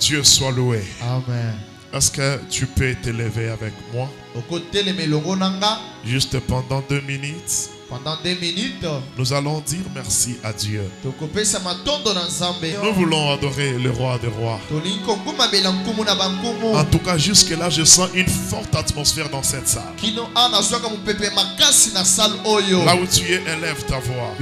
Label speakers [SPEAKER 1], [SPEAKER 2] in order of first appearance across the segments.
[SPEAKER 1] Dieu soit loué.
[SPEAKER 2] Amen.
[SPEAKER 1] Est-ce que tu peux t'élever avec moi? Juste pendant 2 minutes.
[SPEAKER 2] Pendant 2 minutes,
[SPEAKER 1] Nous allons dire merci à Dieu.
[SPEAKER 2] nous
[SPEAKER 1] voulons adorer le roi des rois. En tout cas, jusque-là, je sens une forte atmosphère dans cette salle. Là où tu es, élève ta voix.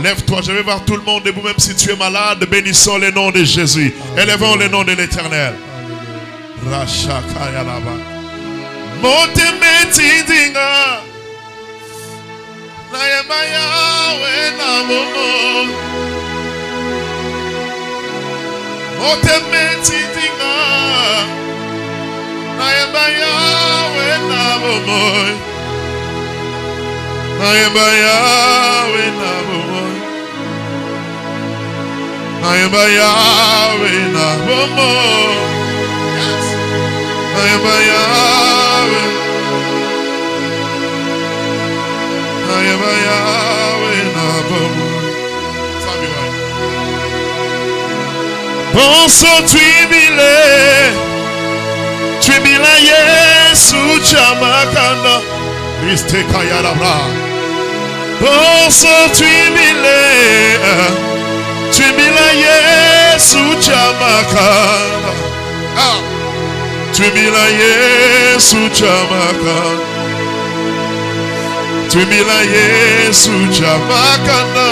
[SPEAKER 1] Lève-toi, je vais voir tout le monde debout, même si tu es malade. Bénissons le nom de Jésus. Élevons le nom de l'Éternel. Bonsoir, tu bile Yesu chamakana, Christe kayalabra. Bonsoir, tu bile Yesu chamakana, tu bile Yesu chamakana, tu bile Yesu chamakana.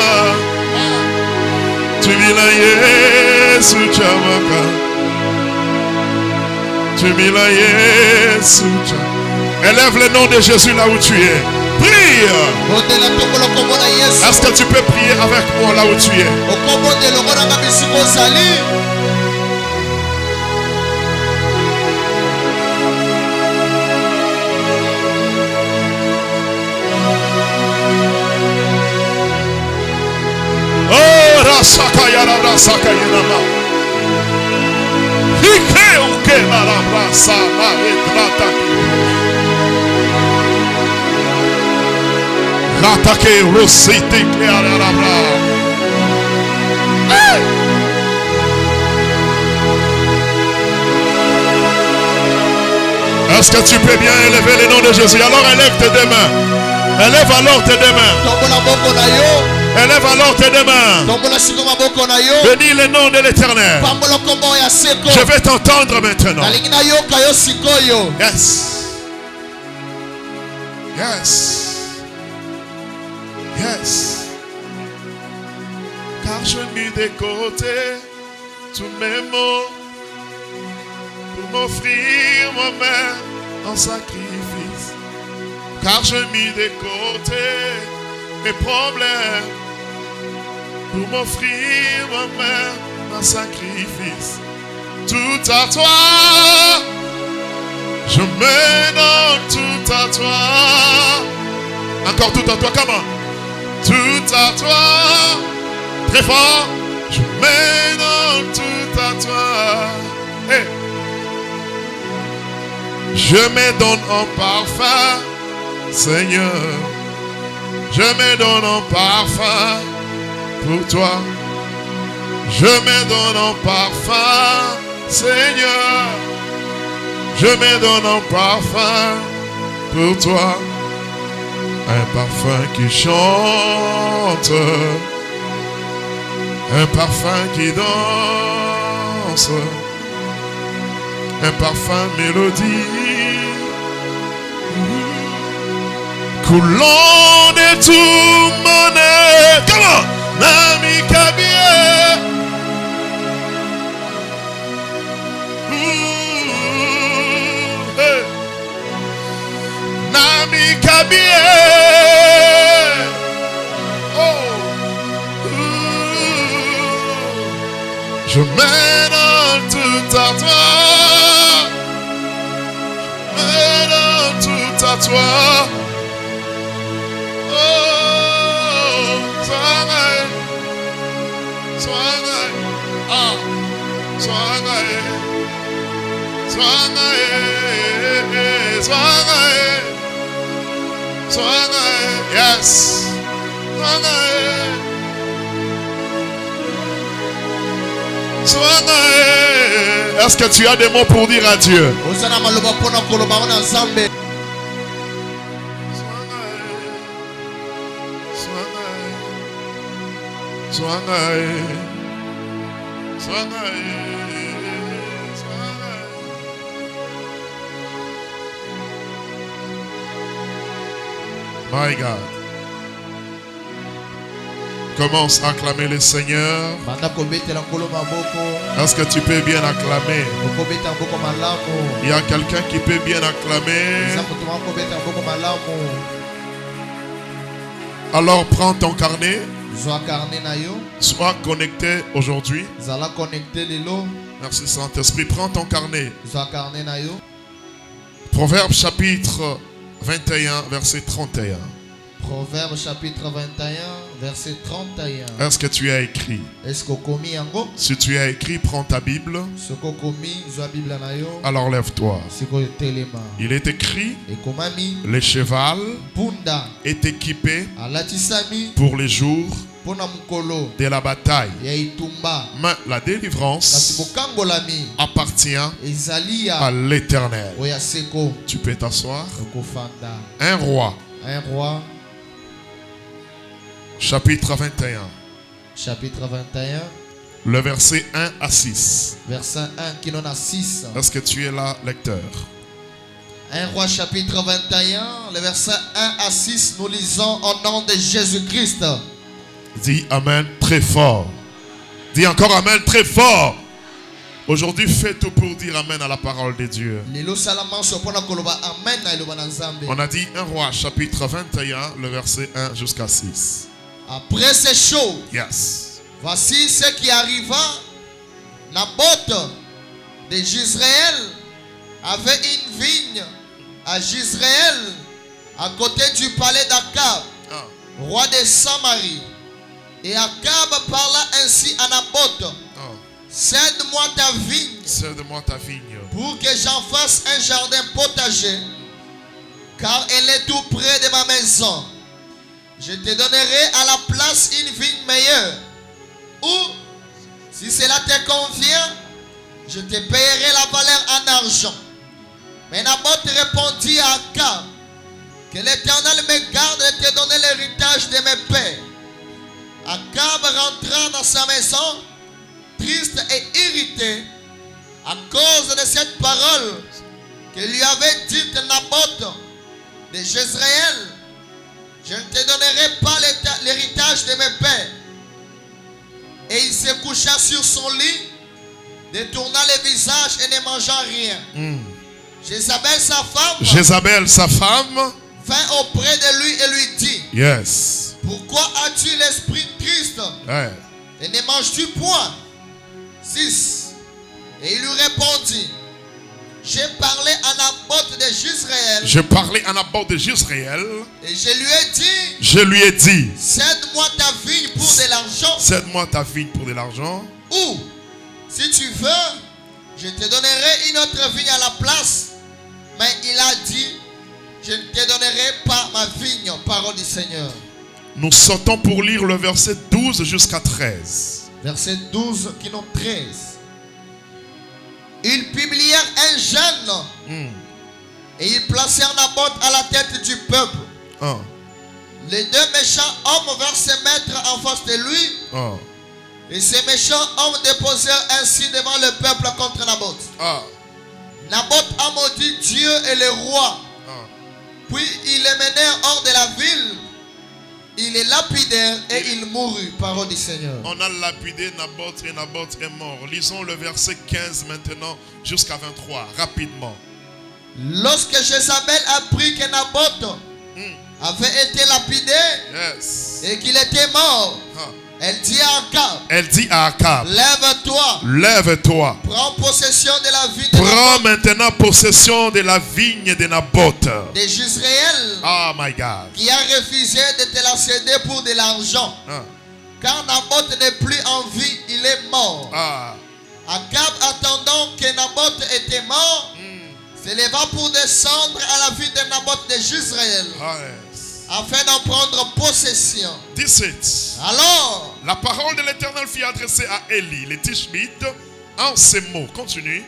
[SPEAKER 1] Tu bile Yesu chamaka. Tu bile Yesu chamaka. Élève le nom de Jésus là où tu es. Prie. Est-ce que tu peux prier avec moi là où tu es? Sakayara sakayana. Hike uke marabra sama etrata. Ratake rosite klearabra. Est-ce que tu peux bien élever le nom de Jésus? Alors élève tes 2 mains. Élève alors tes 2 mains. Élève alors tes 2 mains. Bénis le nom de l'Éternel. Je vais t'entendre maintenant. Yes. Yes. Yes. Car je mis de côté tous mes maux pour m'offrir moi-même en sacrifice. Car je mis de côté mes problèmes pour m'offrir moi-même un sacrifice. Tout à toi, je me donne tout à toi. Encore tout à toi, comment? Tout à toi, très fort, je me donne tout à toi. Hey. Je me donne en parfum, Seigneur. Je me donne en parfum pour toi. Je me donne en parfum, Seigneur. Je me donne en parfum pour toi. Un parfum qui chante, un parfum qui danse, un parfum mélodie, coulant de tout mon être. Comment? Nami Kabie. Nami Kabie. Je mène tout à toi. Je mène tout à toi. Oh, soirée. Soirée. Ah. Soirée. Soirée. Soirée. Soirée. Yes. Soirée. Est-ce que tu as des mots pour dire à Dieu? My God. Commence à acclamer le Seigneur. Est-ce que tu peux bien acclamer? Il y a quelqu'un qui peut bien acclamer. Alors prends ton carnet. Sois connecté aujourd'hui. Merci Saint-Esprit. Prends ton carnet. Proverbe chapitre 21, verset 31.
[SPEAKER 2] Proverbe chapitre 21, verset 31.
[SPEAKER 1] Est-ce que tu as écrit? Si tu as écrit, prends ta Bible. Alors lève-toi. Il est écrit, le cheval est équipé pour les jours de la bataille. Mais la délivrance appartient à l'Éternel. Tu peux t'asseoir. Un roi. Chapitre 21.
[SPEAKER 2] Chapitre 21.
[SPEAKER 1] Le verset 1 à 6.
[SPEAKER 2] Verset 1 qui n'en a 6.
[SPEAKER 1] Est-ce que tu es là, lecteur?
[SPEAKER 2] 1 Roi chapitre 21, le verset 1 à 6, nous lisons au nom de Jésus-Christ.
[SPEAKER 1] Dis Amen très fort. Dis encore Amen très fort. Aujourd'hui, fais tout pour dire Amen à la parole de Dieu. On a dit 1 Roi chapitre 21, le verset 1 jusqu'à 6.
[SPEAKER 2] Après ces choses,
[SPEAKER 1] yes.
[SPEAKER 2] Voici ce qui arriva. Naboth de Jezréel avait une vigne à Jezréel, à côté du palais d'Akab, roi de Samarie. Et Akab parla ainsi à Naboth. Cède-moi ta vigne.
[SPEAKER 1] Cède-moi ta vigne.
[SPEAKER 2] Pour que j'en fasse un jardin potager, car elle est tout près de ma maison. Je te donnerai à la place une vigne meilleure. Ou, si cela te convient, je te payerai la valeur en argent. Mais Naboth répondit à Akab, que l'Éternel me garde de te donner l'héritage de mes pères. Akab rentra dans sa maison, triste et irrité à cause de cette parole que lui avait dite Naboth de Jezréel. Je ne te donnerai pas l'héritage de mes pères. Et il se coucha sur son lit, détourna le visage et ne mangea rien. Jézabel, sa femme, vint auprès de lui et lui dit,
[SPEAKER 1] yes.
[SPEAKER 2] Pourquoi as-tu l'esprit triste? Et ne manges-tu point? 6. Et il lui répondit, j'ai parlé à Naboth de Jezréel.
[SPEAKER 1] J'ai parlé à Naboth de Jezréel.
[SPEAKER 2] Et je
[SPEAKER 1] lui ai dit,
[SPEAKER 2] cède-moi ta vigne pour de l'argent.
[SPEAKER 1] Cède-moi ta vigne pour de l'argent.
[SPEAKER 2] Ou, si tu veux, je te donnerai une autre vigne à la place. Mais il a dit, je ne te donnerai pas ma vigne, parole du Seigneur.
[SPEAKER 1] Nous sautons pour lire le verset 12 jusqu'à 13.
[SPEAKER 2] Verset 12 qui n'ont 13. Ils publièrent un jeûne et ils placèrent Naboth à la tête du peuple. Les deux méchants hommes vinrent se mettre en face de lui. Et ces méchants hommes déposèrent ainsi devant le peuple contre Naboth. Naboth a maudit Dieu et le roi. Puis ils les menèrent hors de la ville. Ils les lapidèrent et il mourut. Parole du Seigneur.
[SPEAKER 1] On a lapidé Naboth et Naboth est mort. Lisons le verset 15 maintenant jusqu'à 23 rapidement.
[SPEAKER 2] Lorsque Jézabel apprit que Naboth avait été lapidé et qu'il était mort, elle dit à Akab, lève-toi.
[SPEAKER 1] Lève-toi.
[SPEAKER 2] Prends possession de la vigne de
[SPEAKER 1] Naboth. Maintenant possession de la vigne de Naboth.
[SPEAKER 2] De Jezréel.
[SPEAKER 1] Oh my God.
[SPEAKER 2] Qui a refusé de te la céder pour de l'argent. Car Naboth n'est plus en vie, il est mort. Akab, attendant que Naboth était mort, se leva pour descendre à la ville de Naboth de Jezréel. afin d'en prendre possession.
[SPEAKER 1] 17.
[SPEAKER 2] Alors,
[SPEAKER 1] la parole de l'Éternel fut adressée à Élie, le Tishbite, en ces mots. Continue.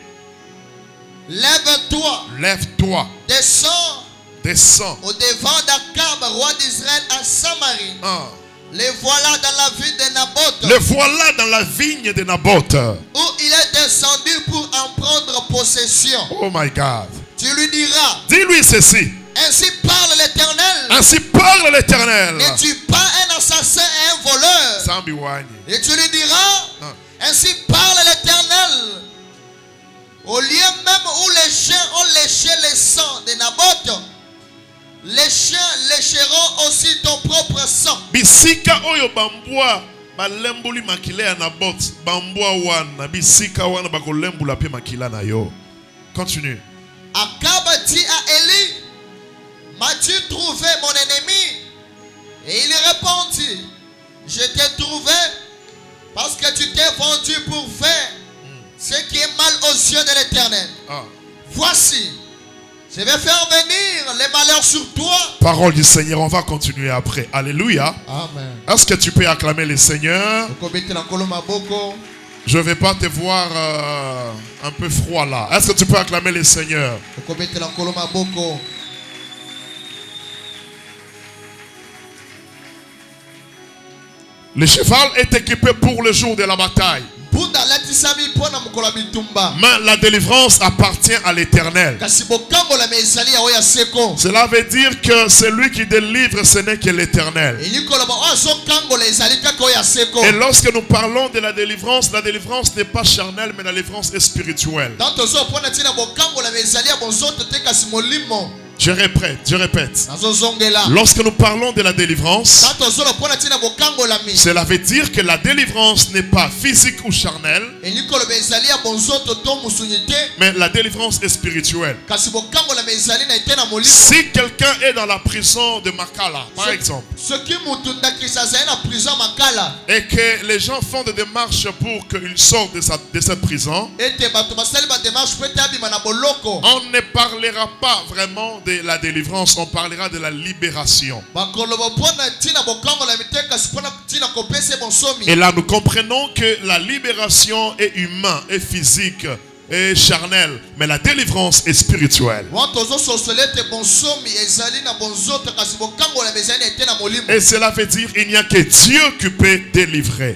[SPEAKER 2] Lève-toi.
[SPEAKER 1] Lève-toi.
[SPEAKER 2] Descends.
[SPEAKER 1] Descends.
[SPEAKER 2] Au devant d'Akab, roi d'Israël, à Samarie. Les voilà dans la vigne de Naboth.
[SPEAKER 1] Le voilà dans la vigne de Naboth.
[SPEAKER 2] Où il est descendu pour en prendre possession.
[SPEAKER 1] Oh my God.
[SPEAKER 2] Tu lui diras.
[SPEAKER 1] Dis-lui ceci.
[SPEAKER 2] Ainsi parle l'Éternel.
[SPEAKER 1] Ainsi parle l'Éternel.
[SPEAKER 2] N'es-tu pas un assassin et un voleur? Et tu lui diras. Ainsi parle l'Éternel. Au lieu même où les chiens ont léché le sang de Naboth, les chiens lécheront aussi ton propre sang.
[SPEAKER 1] Bisika oyo bambua balembuli makile ya Naboth, bambua wana bisika wana bakolembula pe makila na yo. Continue.
[SPEAKER 2] Akab dit à Élie, m'as-tu trouvé mon ennemi? Et il répondit, je t'ai trouvé parce que tu t'es vendu pour faire ce qui est mal aux yeux de l'Éternel. Voici, je vais faire venir les malheurs sur toi.
[SPEAKER 1] Parole du Seigneur, on va continuer après. Alléluia.
[SPEAKER 2] Amen.
[SPEAKER 1] Est-ce que tu peux acclamer le Seigneur? Je ne vais pas te voir un peu froid là. Est-ce que tu peux acclamer le Seigneur? Le cheval est équipé pour le jour de la bataille. Mais la délivrance appartient à l'Éternel. Cela veut dire que celui qui délivre, ce n'est que l'Éternel. Et lorsque nous parlons de la délivrance n'est pas charnelle, mais la délivrance est spirituelle. Je répète. Lorsque nous parlons de la délivrance, cela veut dire que la délivrance n'est pas physique ou charnelle, mais la délivrance est spirituelle. Si quelqu'un est dans la prison de Makala, par exemple, et que les gens font des démarches pour qu'il sorte de cette prison, on ne parlera pas vraiment de la délivrance, on parlera de la libération. Et là nous comprenons que la libération est humaine, est physique, est charnelle, mais la délivrance est spirituelle. Et cela veut dire qu'il n'y a que Dieu qui peut délivrer.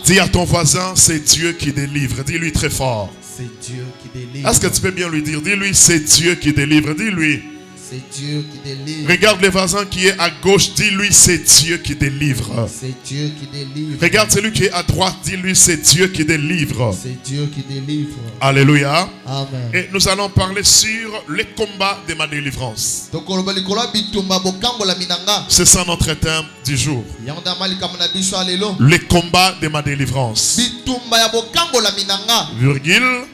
[SPEAKER 1] Dis à ton voisin, c'est Dieu qui délivre. Dis-lui très fort.
[SPEAKER 2] C'est Dieu qui délivre.
[SPEAKER 1] Est-ce que tu peux bien lui dire? Dis-lui, c'est Dieu qui délivre. Dis-lui.
[SPEAKER 2] C'est Dieu qui délivre.
[SPEAKER 1] Regarde le voisin qui est à gauche. Dis-lui, c'est Dieu qui délivre.
[SPEAKER 2] C'est Dieu qui délivre.
[SPEAKER 1] Regarde celui qui est à droite. Dis-lui, c'est Dieu qui délivre.
[SPEAKER 2] C'est Dieu qui délivre.
[SPEAKER 1] Alléluia.
[SPEAKER 2] Amen.
[SPEAKER 1] Et nous allons parler sur le combat de ma délivrance. C'est ça notre thème du jour. Le combat de ma délivrance. Virgule.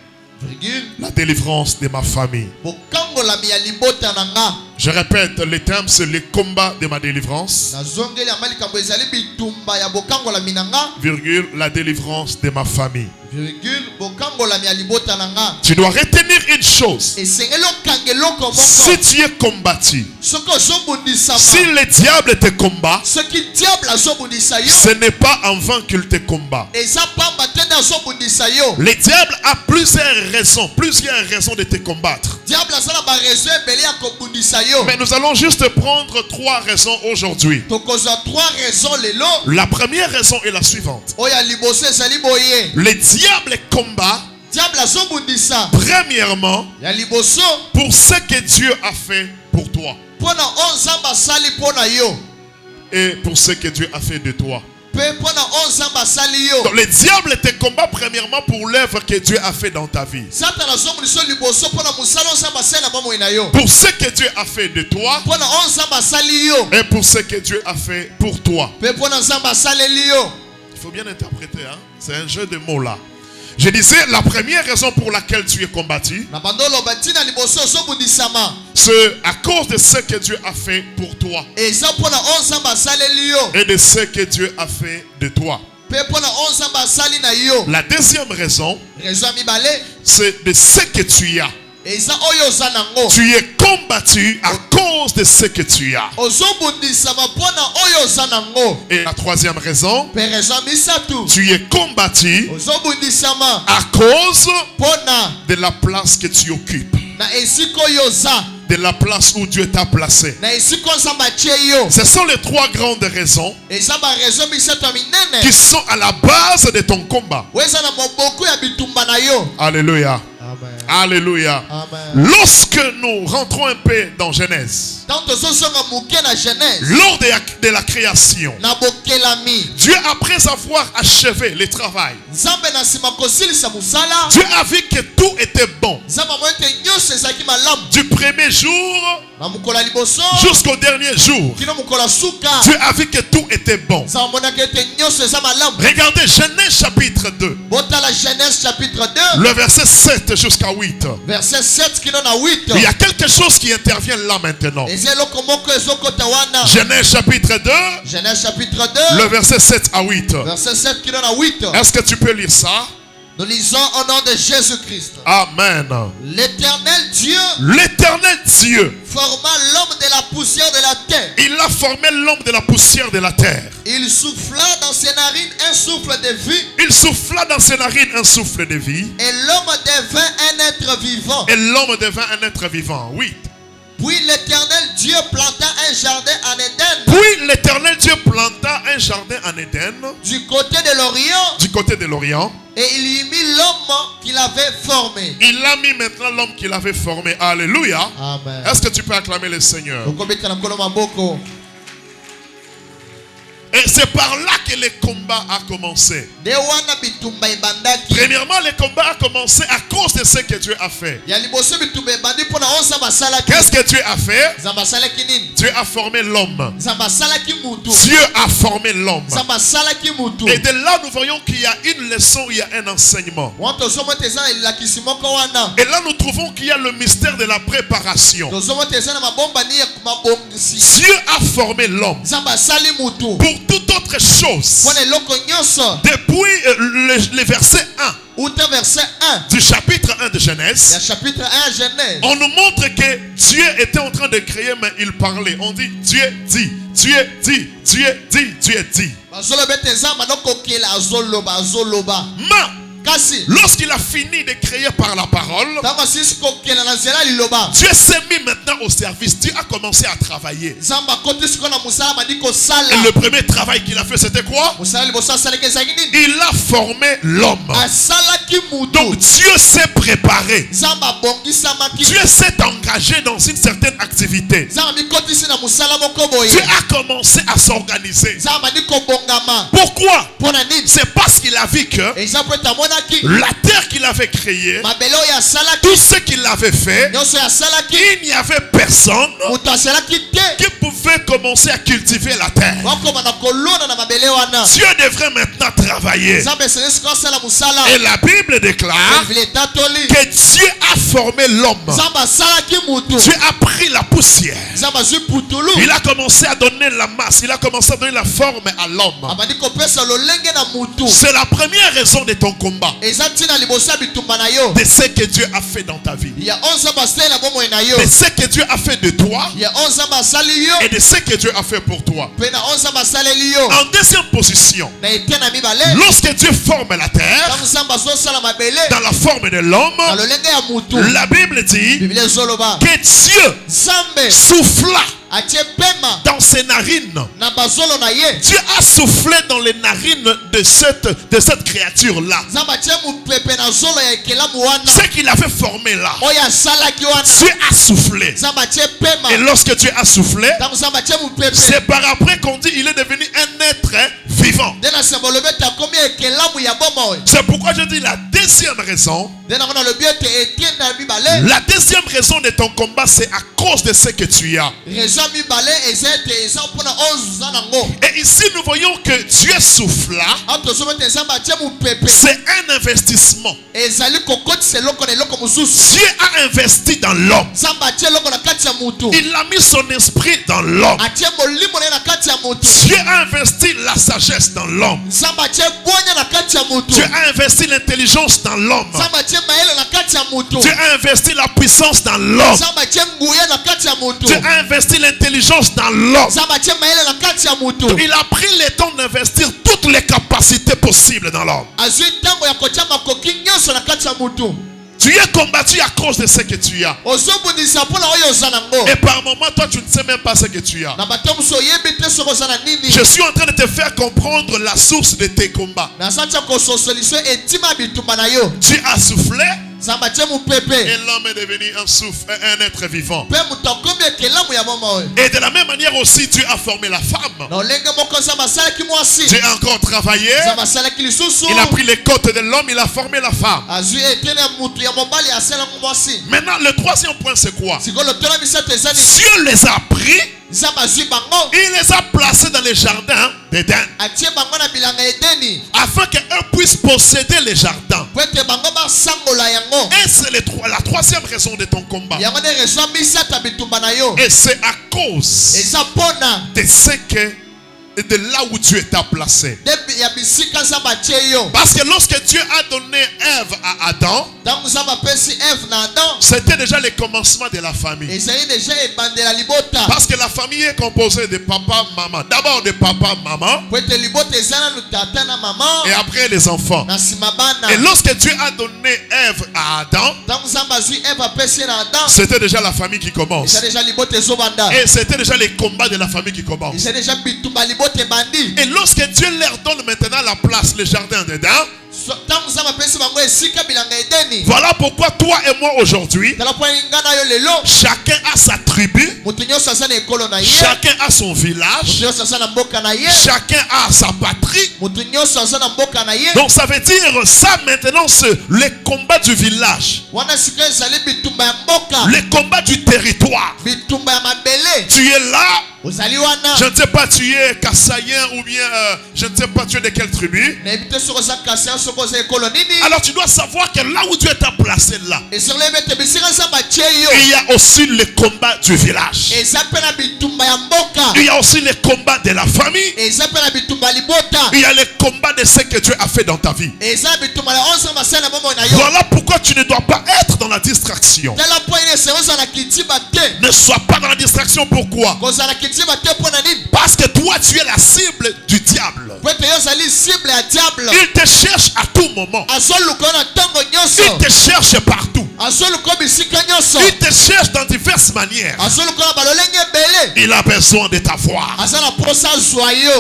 [SPEAKER 1] La délivrance de ma famille. Je répète, le thème c'est le combat de ma délivrance. Virgule, la délivrance de ma famille. Tu dois retenir une chose. Si tu es combattu, si le diable te combat, ce n'est pas en vain qu'il te combat. Le diable a plusieurs raisons de te combattre. Mais nous allons juste prendre 3 raisons aujourd'hui. La première raison est la suivante. Le diable combat premièrement pour ce que Dieu a fait pour toi et pour ce que Dieu a fait de toi. Donc, le diable te combat premièrement pour l'œuvre que Dieu a fait dans ta vie. Pour ce que Dieu a fait de toi et pour ce que Dieu a fait pour toi. Il faut bien interpréter, hein? C'est un jeu de mots là. Je disais, la première raison pour laquelle tu es combattu, c'est à cause de ce que Dieu a fait pour toi et de ce que Dieu a fait de toi. La deuxième raison, c'est de ce que tu as Tu es combattu à cause de ce que tu as. Et la troisième raison, tu es combattu à cause de la place que tu occupes, de la place où Dieu t'a placé. Ce sont les trois grandes raisons qui sont à la base de ton combat. Alléluia.
[SPEAKER 2] Amen.
[SPEAKER 1] Alléluia.
[SPEAKER 2] Amen.
[SPEAKER 1] Lorsque nous rentrons un peu dans Genèse, lors de la création, Dieu, après avoir achevé le travail, Dieu a vu que tout était bon. Du premier jour jusqu'au dernier jour, Dieu a vu que tout était bon. Regardez Genèse chapitre 2, le verset 7 jusqu'à 8.
[SPEAKER 2] Verset 7 qui donne à 8.
[SPEAKER 1] Il y a quelque chose qui intervient là maintenant. Genèse chapitre 2, le verset 7 à 8.
[SPEAKER 2] Verset 7 qui donne à 8.
[SPEAKER 1] Est-ce que tu peux lire ça?
[SPEAKER 2] Nous lisons au nom de Jésus-Christ.
[SPEAKER 1] Amen.
[SPEAKER 2] L'éternel Dieu
[SPEAKER 1] forma
[SPEAKER 2] l'homme de la poussière de la terre.
[SPEAKER 1] Il a formé l'homme de la poussière de la terre.
[SPEAKER 2] Il souffla dans ses narines un souffle de vie.
[SPEAKER 1] Il souffla dans ses narines un souffle de vie.
[SPEAKER 2] Et l'homme devint un être vivant.
[SPEAKER 1] Et l'homme devint un être vivant. Oui.
[SPEAKER 2] Puis l'éternel Dieu planta un jardin en Éden. Du côté de l'Orient. Et il y mit l'homme qu'il avait formé.
[SPEAKER 1] Il a mis maintenant l'homme qu'il avait formé. Alléluia.
[SPEAKER 2] Amen.
[SPEAKER 1] Est-ce que tu peux acclamer le Seigneur? Et c'est par là que le combat a commencé. Premièrement, le combat a commencé à cause de ce que Dieu a fait. Qu'est-ce que Dieu a fait? Dieu a formé l'homme. Dieu a formé l'homme. Et de là, nous voyons qu'il y a une leçon, il y a un enseignement. Et là, nous trouvons qu'il y a le mystère de la préparation. Dieu a formé l'homme pour toute autre chose. Depuis le verset 1 du chapitre 1 de Genèse, on nous montre que Dieu était en train de créer, mais il parlait. On dit Dieu dit, Dieu dit, Dieu dit, Dieu dit. Lorsqu'il a fini de créer par la parole, Dieu s'est mis maintenant au service. Dieu a commencé à travailler. Et le premier travail qu'il a fait, c'était quoi? Il a formé l'homme. Donc Dieu s'est préparé. Dieu s'est engagé dans une certaine activité. Dieu a commencé à s'organiser. Pourquoi? C'est parce qu'il a vu que la terre qu'il avait créée, tout ce qu'il avait fait, il n'y avait personne qui pouvait commencer à cultiver la terre. Dieu devrait maintenant travailler. Et la Bible déclare que Dieu a formé l'homme. Dieu a pris la poussière. Il a commencé à donner la masse. Il a commencé à donner la forme à l'homme. C'est la première raison de ton combat. De ce que Dieu a fait dans ta vie. De ce que Dieu a fait de toi. Et de ce que Dieu a fait pour toi. En deuxième position, lorsque Dieu forme la terre dans la forme de l'homme, la Bible dit que Dieu souffla dans ses narines. Dieu a soufflé dans les narines de cette créature-là. Ce qu'il avait formé là, Dieu a soufflé. Et lorsque Dieu a soufflé, c'est par après qu'on dit il est devenu un être vivant. C'est pourquoi je dis la deuxième raison. La deuxième raison de ton combat, c'est à cause de ce que tu as. Et ici nous voyons que Dieu souffla. C'est un investissement. Dieu a investi dans l'homme. Il a mis son esprit dans l'homme. Dieu a investi la sagesse sagesse dans l'homme. Tu as investi l'intelligence dans l'homme. Tu as investi la puissance dans l'homme. Tu as investi l'intelligence dans l'homme. Il a pris le temps d'investir toutes les capacités possibles dans l'homme. Tu es combattu à cause de ce que tu as. Et par moments, toi, tu ne sais même pas ce que tu as. Je suis en train de te faire comprendre la source de tes combats. Tu as soufflé. Et l'homme est devenu un être vivant. Et de la même manière aussi, Dieu a formé la femme. Dieu a encore travaillé. Il a pris les côtes de l'homme, il a formé la femme. Maintenant, le troisième point, c'est quoi? Dieu les a pris. Il les a placés dans les jardins d'Éden afin qu'eux puissent posséder les jardins. Et c'est la troisième raison de ton combat. Et c'est à cause de ce que et de là où Dieu t'a placé. Parce que lorsque Dieu a donné Ève à Adam, c'était déjà le commencement de la famille. Parce que la famille est composée de papa, maman. D'abord de papa, maman. Et après les enfants. Et lorsque Dieu a donné Ève à Adam, c'était déjà la famille qui commence. Et c'était déjà les combats de la famille qui commencent. Et lorsque Dieu leur donne maintenant la place, le jardin d'Éden, voilà pourquoi toi et moi aujourd'hui, chacun a sa tribu, chacun a son village, chacun a sa patrie. Donc ça veut dire ça maintenant, c'est le combat du village, le combat du territoire. Tu es là. Je ne sais pas, tu es Kassaïen ou bien je ne sais pas, tu es de quelle tribu. Alors tu dois savoir que là où Dieu t'a placé là, il y a aussi le combat du village. Il y a aussi le combat de la famille. Il y a le combat de ce que Dieu a fait dans ta vie. Voilà pourquoi tu ne dois pas être dans la distraction. Ne sois pas dans la distraction. Pourquoi? Parce que toi tu es la cible du diable. Il te cherche à tout moment. Il te cherche partout. Il te cherche dans diverses manières. Il a besoin de t'avoir. Mais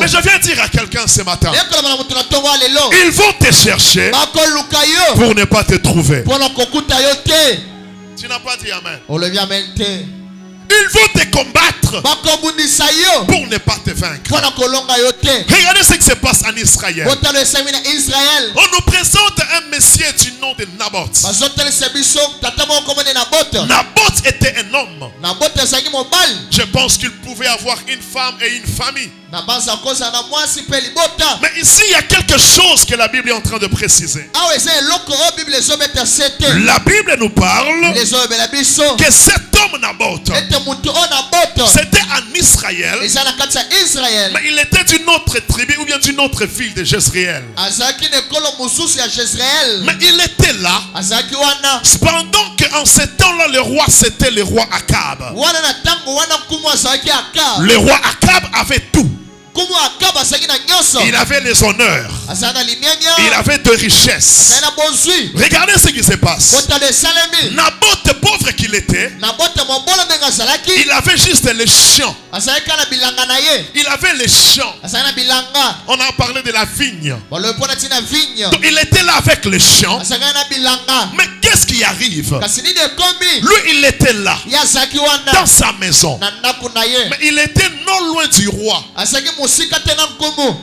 [SPEAKER 1] je viens dire à quelqu'un ce matin, ils vont te chercher pour ne pas te trouver. Tu n'as pas dit amen. Ils vont te combattre pour ne pas te vaincre. Regardez ce qui se passe en Israël. On nous présente un messie du nom de Naboth. Naboth était un homme. Je pense qu'il pouvait avoir une femme et une famille. Mais ici il y a quelque chose que la Bible est en train de préciser. La Bible nous parle que cet homme Naboth, c'était en Israël, mais il était d'une autre tribu ou bien d'une autre ville de Jezreel. Mais il était là. Cependant qu'en ce temps-là, le roi, c'était le roi Akab. Le roi Akab avait tout. Il avait les honneurs. Il avait de richesses. Regardez ce qui se passe. Naboth, pauvre qu'il était, il avait juste les champs. Il avait les champs. On a parlé de la vigne. Donc, il était là avec les champs. Mais qu'est-ce qui arrive? Lui, il était là dans sa maison. Mais il était non loin du roi.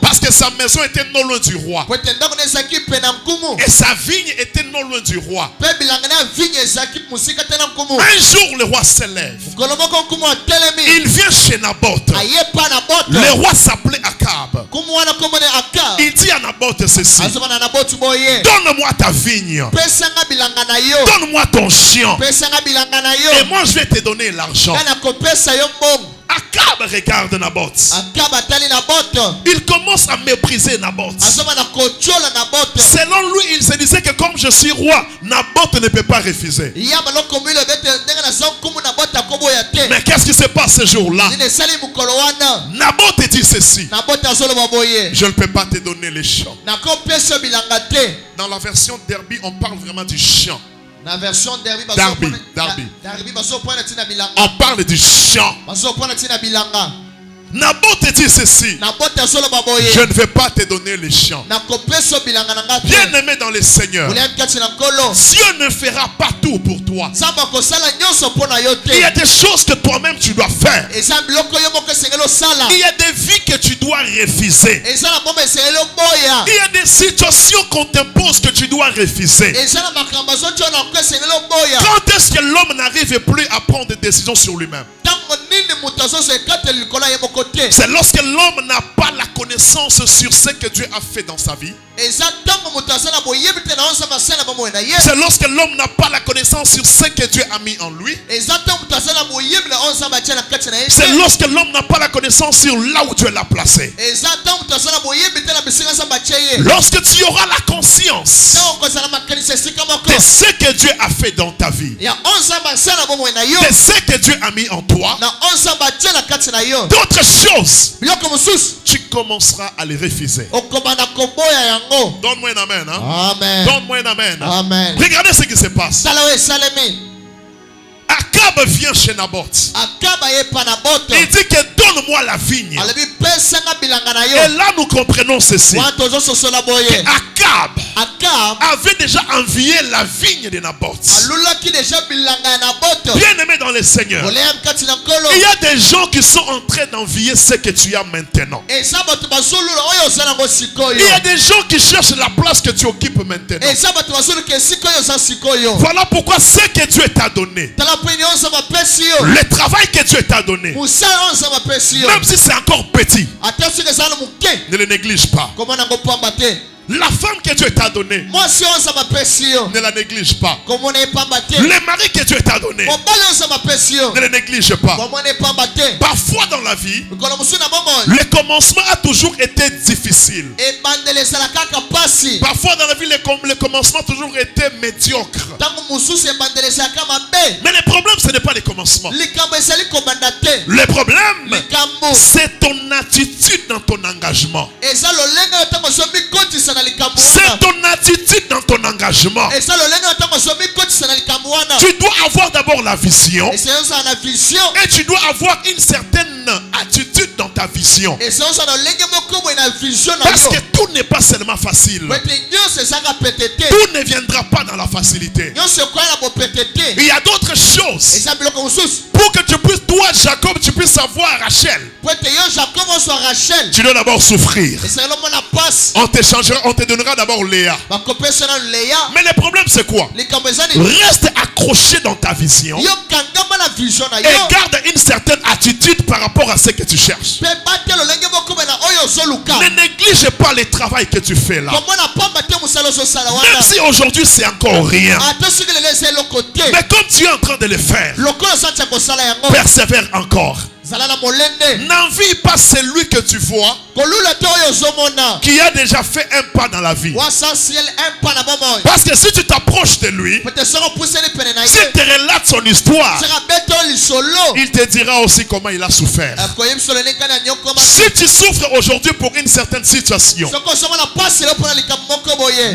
[SPEAKER 1] Parce que sa maison était non loin du roi. Et sa vigne était non loin du roi. Un jour, le roi se lève. Il vient chez Naboth. Le roi s'appelait Akab. Il dit à Naboth ceci: donne-moi ta vigne. Donne-moi ton chien. Et moi je vais te donner l'argent. Akab regarde Naboth. Il commence à mépriser Naboth. Selon lui, il se disait que comme je suis roi, Naboth ne peut pas refuser. Mais qu'est-ce qui se passe ce jour-là? Naboth dit ceci: je ne peux pas te donner les champs. Dans la version Derby, on parle vraiment du champ. Darby. On parle du champ. Naboth dit ceci: je ne vais pas te donner les champs. Bien aimé dans le Seigneur, Dieu ne fera pas tout pour toi. Il y a des choses que toi-même tu dois faire. Il y a des vies que tu dois refuser. Il y a des situations qu'on t'impose que tu dois refuser. Quand est-ce que l'homme n'arrive plus à prendre des décisions sur lui-même? C'est lorsque l'homme n'a pas la connaissance sur ce que Dieu a fait dans sa vie. C'est lorsque l'homme n'a pas la connaissance sur ce que Dieu a mis en lui. C'est lorsque l'homme n'a pas la connaissance sur là où Dieu l'a placé. Lorsque tu auras la conscience de ce que Dieu a fait dans ta vie, de ce que Dieu a mis en toi, d'autres choses, tu commenceras à les refuser. Donne-moi un amen. Hein?
[SPEAKER 2] Amen.
[SPEAKER 1] Donne-moi un amen.
[SPEAKER 2] Amen.
[SPEAKER 1] Regardez ce qui se passe. Akab vient chez Naboth. Il dit que donne-moi la vigne. Et là nous comprenons ceci. Akab avait déjà envié la vigne de Naboth. Bien aimé dans le Seigneur, il y a des gens qui sont en train d'envier ce que tu as maintenant. Il y a des gens qui cherchent la place que tu occupes maintenant. Voilà pourquoi ce que Dieu t'a donné, le travail que Dieu t'a donné, même si c'est encore petit, ne le néglige pas. La femme que Dieu t'a donnée, ne la néglige pas. Le mari que Dieu t'a donné, ne le néglige pas. Parfois dans la vie, le commencement a toujours été difficile. Parfois dans la vie, le commencement a toujours été médiocre. Mais le problème, ce n'est pas le commencement. Le problème, c'est ton attitude dans ton engagement. C'est ton attitude dans ton engagement. Tu dois avoir d'abord la vision. Et tu dois avoir une certaine attitude dans ta vision. Parce que tout n'est pas seulement facile. Tout ne viendra pas dans la facilité. Il y a d'autres choses. Pour que tu puisses, toi Jacob, tu puisses avoir Rachel, tu dois d'abord souffrir. On t'échangera, on te donnera d'abord Léa. Mais le problème c'est quoi? Reste accroché dans ta vision et garde une certaine attitude par rapport à ce que tu cherches. Ne néglige pas le travail que tu fais là. Même si aujourd'hui c'est encore rien, mais comme tu es en train de le faire, persévère encore. N'envie pas celui que tu vois qui a déjà fait un pas dans la vie. Parce que si tu t'approches de lui, s'il te relate son histoire, il te dira aussi comment il a souffert. Si tu souffres aujourd'hui pour une certaine situation, ne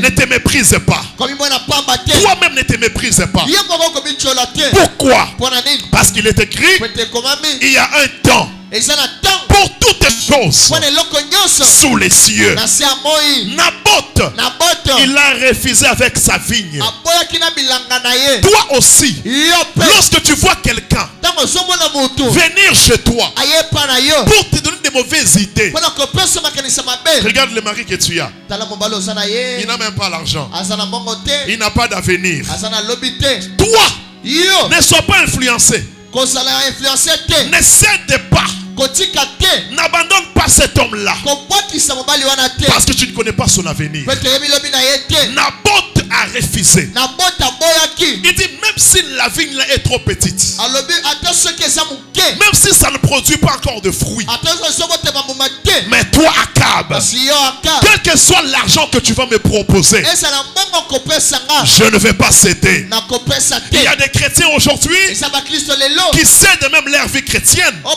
[SPEAKER 1] te méprise pas. Toi-même ne te méprise pas. Pourquoi? Parce qu'il est écrit, il y a un temps pour toutes choses sous les cieux. Naboth, il a refusé avec sa vigne. Toi aussi, lorsque tu vois quelqu'un venir chez toi pour te donner des mauvaises idées, regarde le mari que tu as. Il n'a même pas l'argent. Il n'a pas d'avenir. Toi, ne sois pas influencé. Ne cède pas. N'abandonne pas cet homme-là. Parce que tu ne connais pas son avenir. Naboth a refusé. Il dit, même si la vigne là est trop petite, même si ça ne produit pas encore de fruits, mais toi Akab, quel que soit l'argent que tu vas me proposer, je ne vais pas céder. Il y a des chrétiens aujourd'hui qui cèdent même leur vie chrétienne au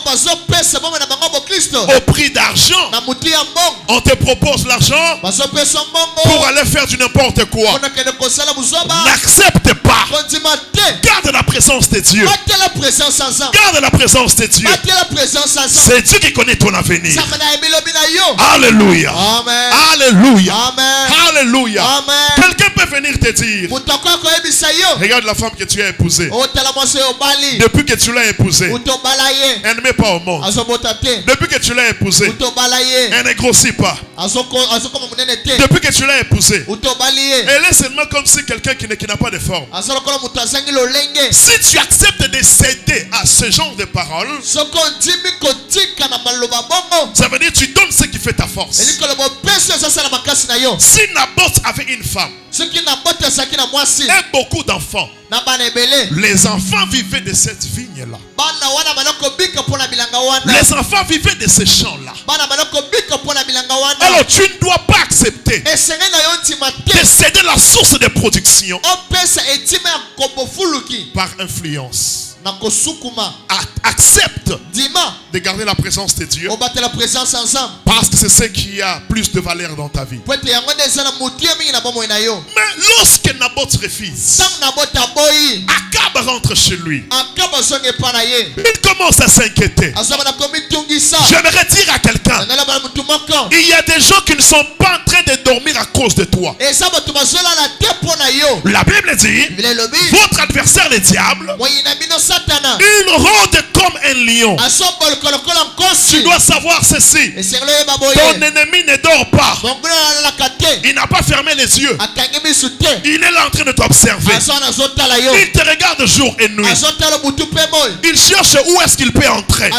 [SPEAKER 1] prix d'argent. On te propose l'argent pour aller faire du n'importe quoi. N'accepte pas. Garde la présence de Dieu. Garde la présence de Dieu. C'est Dieu qui connaît ton avenir. Alléluia.
[SPEAKER 2] Amen.
[SPEAKER 1] Alléluia.
[SPEAKER 2] Amen.
[SPEAKER 1] Alléluia.
[SPEAKER 2] Amen.
[SPEAKER 1] Quelqu'un peut venir te dire, regarde la femme que tu as épousée. Depuis que tu l'as épousée, elle ne met pas au monde. Depuis que tu l'as épousée, elle ne grossit pas. Depuis que tu l'as épousée, elle est seulement comme si quelqu'un qui n'a pas de forme. Si tu acceptes de céder à ce genre de paroles, ça veut dire que tu donnes ce qui fait ta force. Si Naboth avait une femme et beaucoup d'enfants, les enfants vivaient de cette vigne-là. Les enfants vivaient de ces champs-là. Alors tu ne dois pas accepter de céder la source de production par influence. Accepte de garder la présence de Dieu, parce que c'est ce qui a plus de valeur dans ta vie. Mais lorsque Naboth refuse, Akab rentre chez lui. Il commence à s'inquiéter. J'aimerais dire à quelqu'un, il y a des gens qui ne sont pas en train de dormir à cause de toi. La Bible dit, votre adversaire le diable, il rôde comme un lion. Tu dois savoir ceci. Ton ennemi ne dort pas. Il n'a pas fermé les yeux. Il est là en train de t'observer. Il te regarde jour et nuit. Il cherche où est-ce qu'il peut entrer.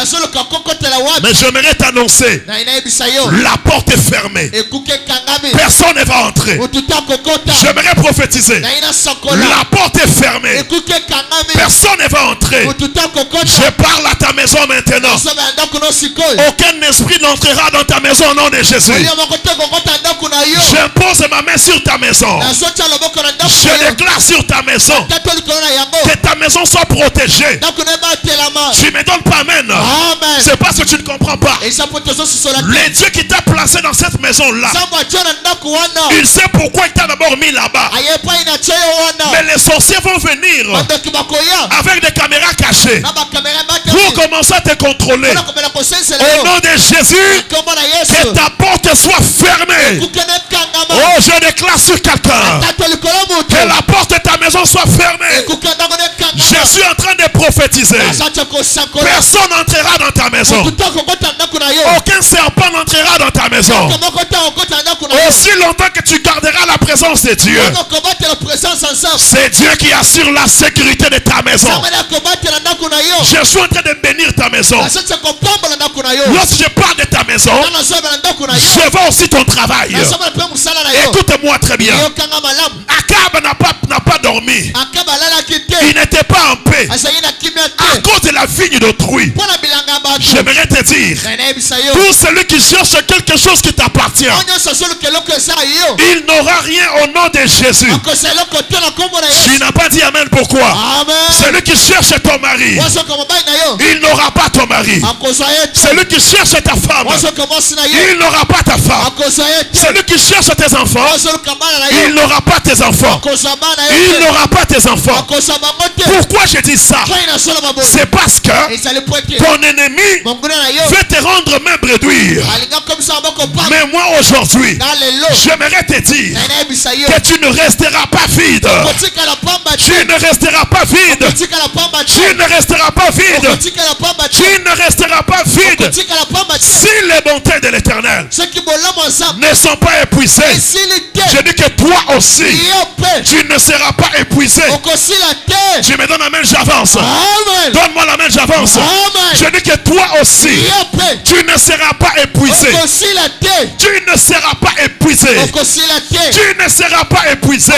[SPEAKER 1] Mais j'aimerais t'annoncer, la porte est fermée. Personne ne va entrer. J'aimerais prophétiser, la porte est fermée. Personne ne va entrer. Je parle à ta maison maintenant. Aucun esprit n'entrera dans ta maison au nom de Jésus. J'impose ma main sur ta maison. Je déclare sur ta maison que ta maison soit protégée. Tu ne me donnes pas amen. C'est parce que tu ne comprends pas. Le Dieu qui t'a placé dans cette maison-là, il sait pourquoi il t'a d'abord mis là-bas. Mais les sorciers vont venir avec des caméras cachées pour commencer à te contrôler. Au nom de Jésus, que ta porte soit fermée. Oh, je déclare sur quelqu'un que la porte de ta maison soit fermée. Je suis en train de prophétiser. Personne n'entrera dans ta maison. Aucun serpent n'entrera dans ta maison. Aussi longtemps que tu garderas la présence de Dieu, c'est Dieu qui assure la sécurité de ta maison. Je suis en train de bénir ta maison. Lorsque je parle de ta maison, je vois aussi ton travail. Écoute-moi très bien. Akab n'a pas dormi. Il n'était pas en paix à cause de la vigne d'autrui. J'aimerais te dire, pour celui qui cherche quelque chose qui t'appartient, il n'aura rien au nom de Jésus. Tu n'as pas dit amen, pourquoi? Celui qui cherche ton mari, il n'aura pas ton mari. Celui qui cherche ta femme, il n'aura pas ta femme. Celui qui cherche tes enfants, il n'aura pas tes enfants. Il n'aura pas tes enfants. Pourquoi je dis ça? C'est parce que ton ennemi veut te rendre même réduire. Mais moi aujourd'hui, j'aimerais te dire que tu ne resteras pas vide. Tu ne resteras pas vide. Tu ne resteras pas vide. Tu ne resteras pas vide. Si les bontés de l'Éternel ne sont pas épuisées, je dis que toi aussi, tu ne seras pas épuisé. Tu me donnes la main, j'avance. Donne-moi la main, j'avance. Je dis que toi aussi, tu ne seras pas épuisé. Tu ne seras pas épuisé. Tu ne seras pas épuisé.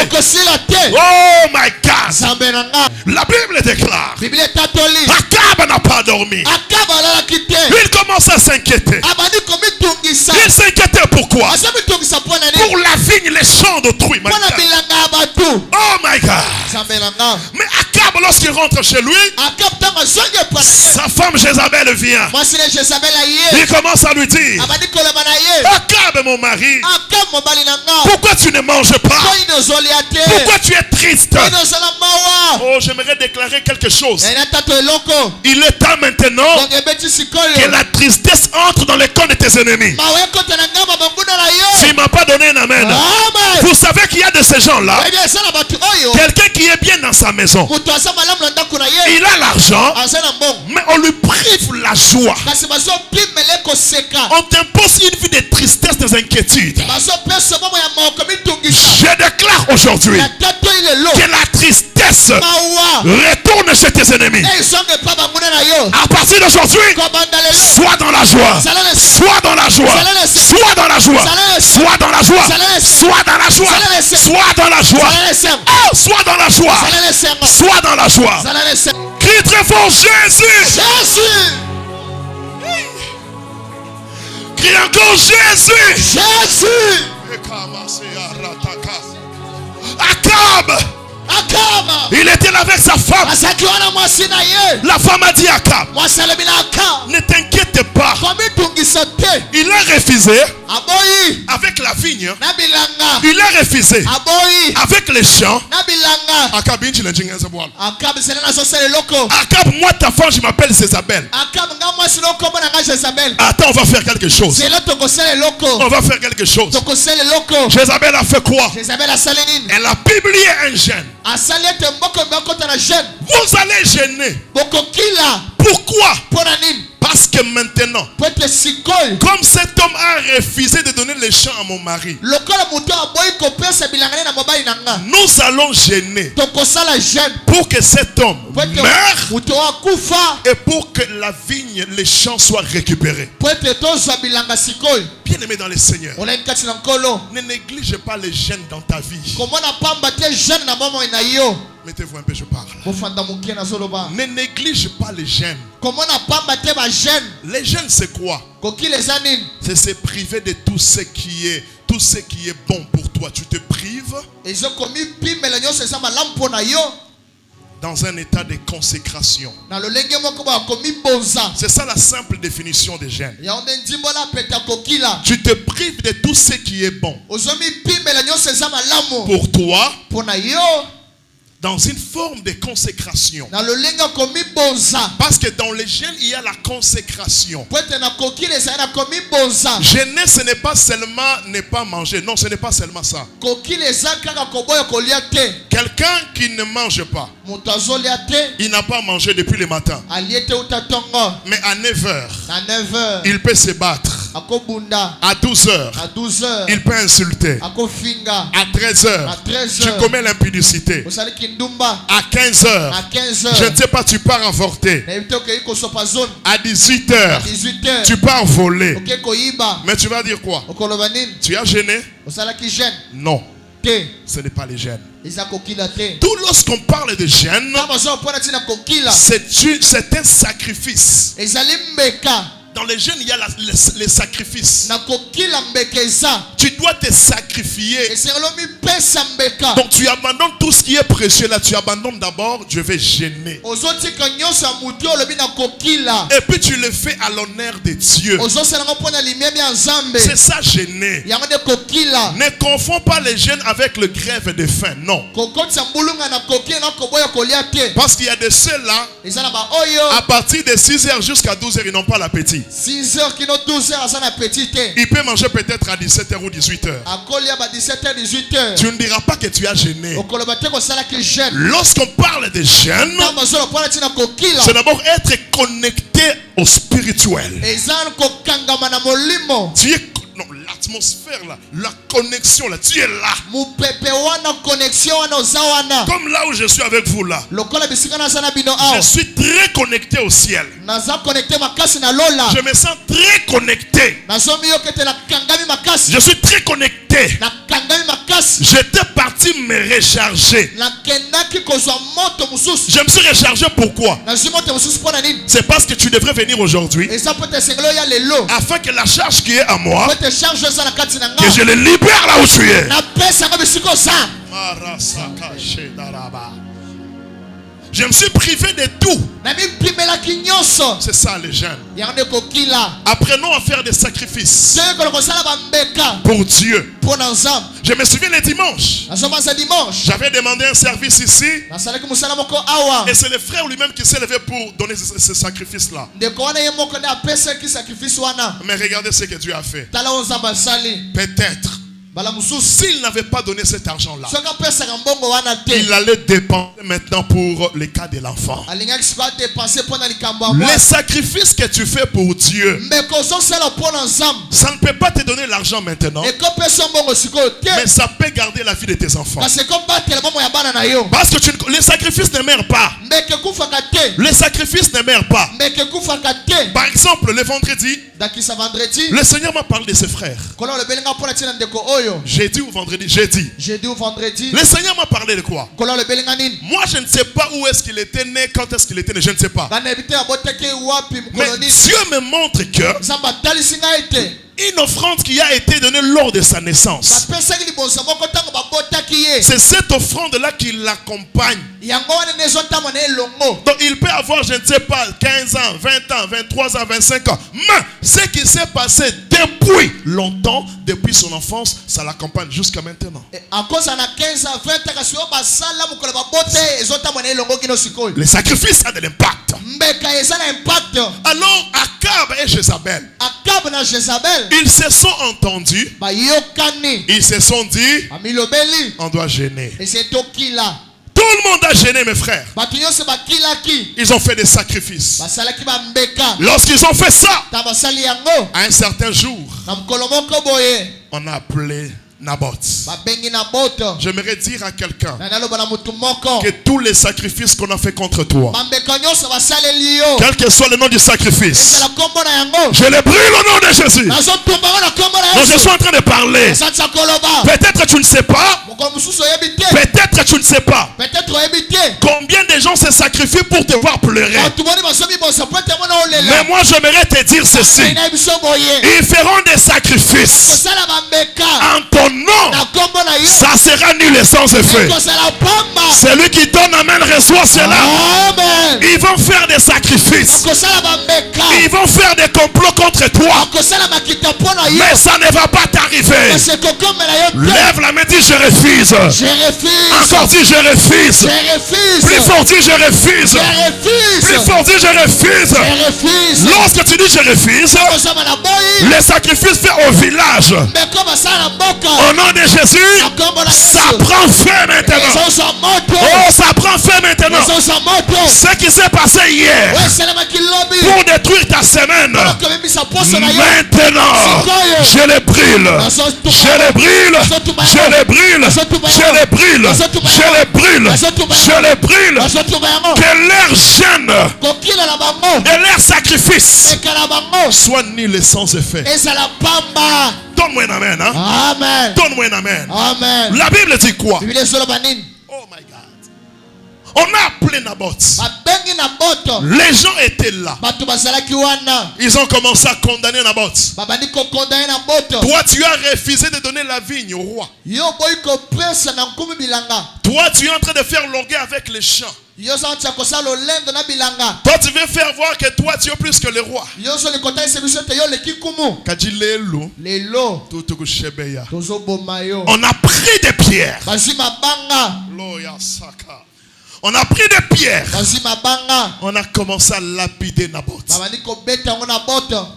[SPEAKER 1] Oh my God. La Bible déclare, Akab n'a pas dormi. Il commence à s'inquiéter. Il s'inquiétait pourquoi? Pour la vigne, les champs d'autrui. Oh my God. Mais Akab, lorsqu'il rentre chez lui, sa femme Jézabel vient. Il commence à lui dire, Akab mon mari, pourquoi tu ne manges pas? Pourquoi tu es triste? Oh, j'aimerais déclarer quelque chose. Il est temps maintenant que la tristesse entre dans les camps de tes ennemis. Tu ne m'as pas donné un amen. Vous savez qu'il y a de ces gens-là. Quelqu'un qui est bien dans sa maison. Il a l'argent, mais on lui prive la joie. On t'impose une vie de tristesse, des inquiétudes. Je déclare aujourd'hui que la tristesse retourne chez tes ennemis. À partir d'aujourd'hui, sois dans la joie. Sois dans la joie. Sois dans la joie. Sois dans la joie. Sois dans la joie. Sois dans la joie. Oh, sois dans la joie. Sois dans la joie. Crie très fort Jésus.
[SPEAKER 2] Jésus.
[SPEAKER 1] Crie encore Jésus.
[SPEAKER 2] Jésus.
[SPEAKER 1] Akab. Il était là avec sa femme. La femme a dit à Akab, ne t'inquiète pas. Il a refusé avec la vigne. Il a refusé avec les champs. Akab, moi ta femme, je m'appelle Jézabel. Attends, on va faire quelque chose. On va faire quelque chose. Jézabel a fait quoi? Elle a publié un jeûne. Vous allez gêner. Pourquoi? Parce que maintenant, comme cet homme a refusé de donner les champs à mon mari, nous allons gêner pour que cet homme meure et pour que la vigne, les champs soient récupérés. Bien aimé dans le Seigneur, ne néglige pas les gènes dans ta vie. Mettez-vous un peu, je parle. Ne néglige pas les gènes. Les gènes, c'est quoi? C'est se priver de tout ce qui est bon pour toi. Tu te prives dans un état de consécration. C'est ça la simple définition des gènes. Tu te prives de tout ce qui est bon pour toi, dans une forme de consécration. Parce que dans les gènes, il y a la consécration. Gêner, ce n'est pas seulement ne pas manger. Non, ce n'est pas seulement ça. Quelqu'un qui ne mange pas, il n'a pas mangé depuis le matin. Mais à 9h, il peut se battre. À 12h, il peut insulter. À 13h, tu commets l'impudicité. À 15h, je ne sais pas, tu pars avorter. À 18h, tu pars voler. Mais tu vas dire quoi? Tu as gêné? Non. Ce n'est pas les gènes. Tout lorsqu'on parle de gènes, c'est un sacrifice. Dans les gènes, il y a les sacrifices. Tu dois te sacrifier. Donc tu abandonnes tout ce qui est précieux là. Tu abandonnes d'abord, je vais gêner. Et puis tu le fais à l'honneur de Dieu. C'est ça, gêner. Ne confonds pas les gènes avec le grève de faim. Non. Parce qu'il y a de ceux-là, à partir de 6h jusqu'à 12h, ils n'ont pas l'appétit.
[SPEAKER 2] 6h qui n'ont 12h à son appétit.
[SPEAKER 1] Il peut manger peut-être à 17h ou 18h. Tu ne diras pas que tu as gêné. Lorsqu'on parle de jeûne, c'est d'abord être connecté au spirituel. Tu es non, l'atmosphère là, la connexion là, tu es là. Comme là où je suis avec vous là. Je suis très connecté au ciel. Je me sens très connecté. Je suis très connecté. J'étais parti me recharger. Je me suis rechargé pourquoi? C'est parce que tu devrais venir aujourd'hui afin que la charge qui est à moi, que je le libère là où tu es. Je me suis privé de tout. C'est ça les jeunes. Apprenons à faire des sacrifices pour Dieu. Je me souviens les dimanches. J'avais demandé un service ici. Et c'est le frère lui-même qui s'est levé pour donner ce sacrifice-là. Mais regardez ce que Dieu a fait. Peut-être s'il n'avait pas donné cet argent-là, il allait dépenser maintenant pour le cas de l'enfant. Les sacrifices que tu fais pour Dieu, ça ne peut pas te donner l'argent maintenant, mais ça peut garder la vie de tes enfants. Parce que les sacrifices ne meurent pas. Les sacrifices ne meurent pas. Par exemple, le vendredi, le Seigneur m'a parlé de ses frères. Jeudi ou vendredi? Jeudi ou vendredi. Le Seigneur m'a parlé de quoi? Moi je ne sais pas où est-ce qu'il était né, quand est-ce qu'il était né, je ne sais pas. Mais Dieu me montre que une offrande qui a été donnée lors de sa naissance, c'est cette offrande-là qui l'accompagne. Donc il peut avoir, je ne sais pas, 15 ans, 20 ans, 23 ans, 25 ans. Mais ce qui s'est passé depuis longtemps, depuis son enfance, ça l'accompagne jusqu'à maintenant. Les sacrifices ont de l'impact. Alors Akab et Jézabel, ils se sont entendus. Ils se sont dit, on doit gêner. Tout le monde a gêné, mes frères. Ils ont fait des sacrifices. Lorsqu'ils ont fait ça, à un certain jour, on a appelé Naboth. J'aimerais dire à quelqu'un que tous les sacrifices qu'on a fait contre toi, quel que soit le nom du sacrifice, je les brûle au nom de Jésus. Donc je suis en train de parler. Peut-être tu ne sais pas. Peut-être tu ne sais pas combien de gens se sacrifient pour te voir pleurer. Mais moi j'aimerais te dire ceci. Ils feront des sacrifices en ton nom. Ça sera nul et sans effet. Celui qui donne amen reçoit cela. Ils vont faire des sacrifices. Ils vont faire des complots contre toi. Mais ça ne va pas t'arriver. Lève la main, dis je refuse. Encore dis je refuse. Plus fort dis je refuse. Plus fort dis je refuse. Lorsque tu dis je refuse, les sacrifices faits au village, au nom de Jésus, ça prend feu maintenant. Oh, ça prend feu maintenant. Ce qui s'est passé hier pour détruire ta semaine, maintenant je les brûle. Je les brûle. Je les brûle. Je les brûle. Je les brûle. Je les brûle. Que leur gêne et leur sacrifice soient nuls et sans effet. Donne-moi un amen. Hein?
[SPEAKER 2] Amen.
[SPEAKER 1] Donne-moi un amen.
[SPEAKER 2] Amen.
[SPEAKER 1] La Bible dit quoi?
[SPEAKER 2] Oh my
[SPEAKER 1] God. On a appelé Naboth. Les gens étaient là. Ils ont commencé à condamner Naboth. Toi, tu as refusé de donner la vigne au roi. Toi, tu es en train de faire l'orgueil avec les champs. Toi, tu veux faire voir que toi, tu es plus que le roi. On a pris des pierres. On a pris des pierres. On a commencé à lapider Naboth.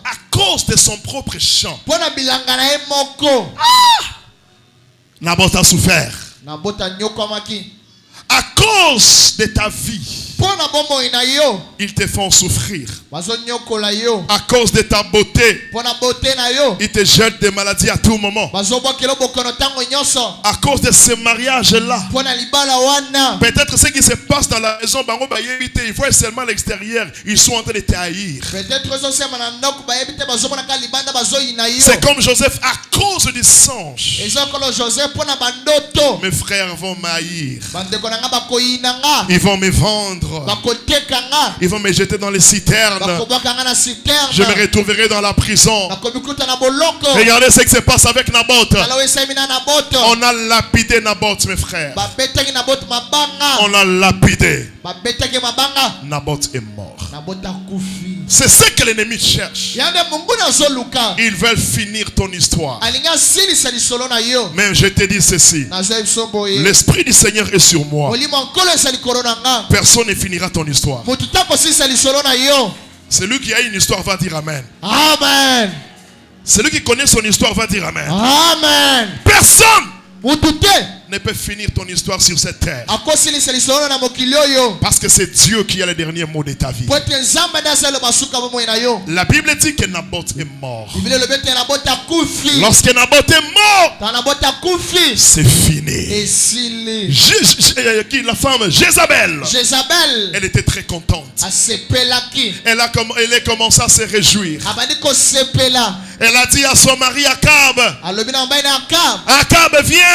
[SPEAKER 1] À cause de son propre chant. Naboth a souffert. À cause de ta vie. Ils te font souffrir. À cause de ta beauté, ils te jettent des maladies à tout moment. À cause de ce mariage-là, peut-être ce qui se passe dans la maison, ils voient seulement l'extérieur. Ils sont en train de te haïr. C'est comme Joseph à cause du songe. Mes frères vont m'haïr. Ils vont me vendre. Ils vont me jeter dans les citernes. Je me retrouverai dans la prison. Regardez ce qui se passe avec Naboth. On a lapidé Naboth, mes frères. On l'a lapidé. Naboth est mort. C'est ce que l'ennemi cherche. Ils veulent finir ton histoire. Même je te dis ceci. L'Esprit du Seigneur est sur moi. Personne ne finira ton histoire. Celui qui a une histoire va dire Amen.
[SPEAKER 2] Amen.
[SPEAKER 1] Celui qui connaît son histoire va dire Amen.
[SPEAKER 2] Amen.
[SPEAKER 1] Personne ne peut finir ton histoire sur cette terre. Parce que c'est Dieu qui a le dernier mot de ta vie. La Bible dit que Naboth est mort. Lorsque Naboth est mort, c'est fini. La femme Jézabel, elle était très contente. Elle a commencé à se réjouir. Elle a dit à son mari Akab, viens.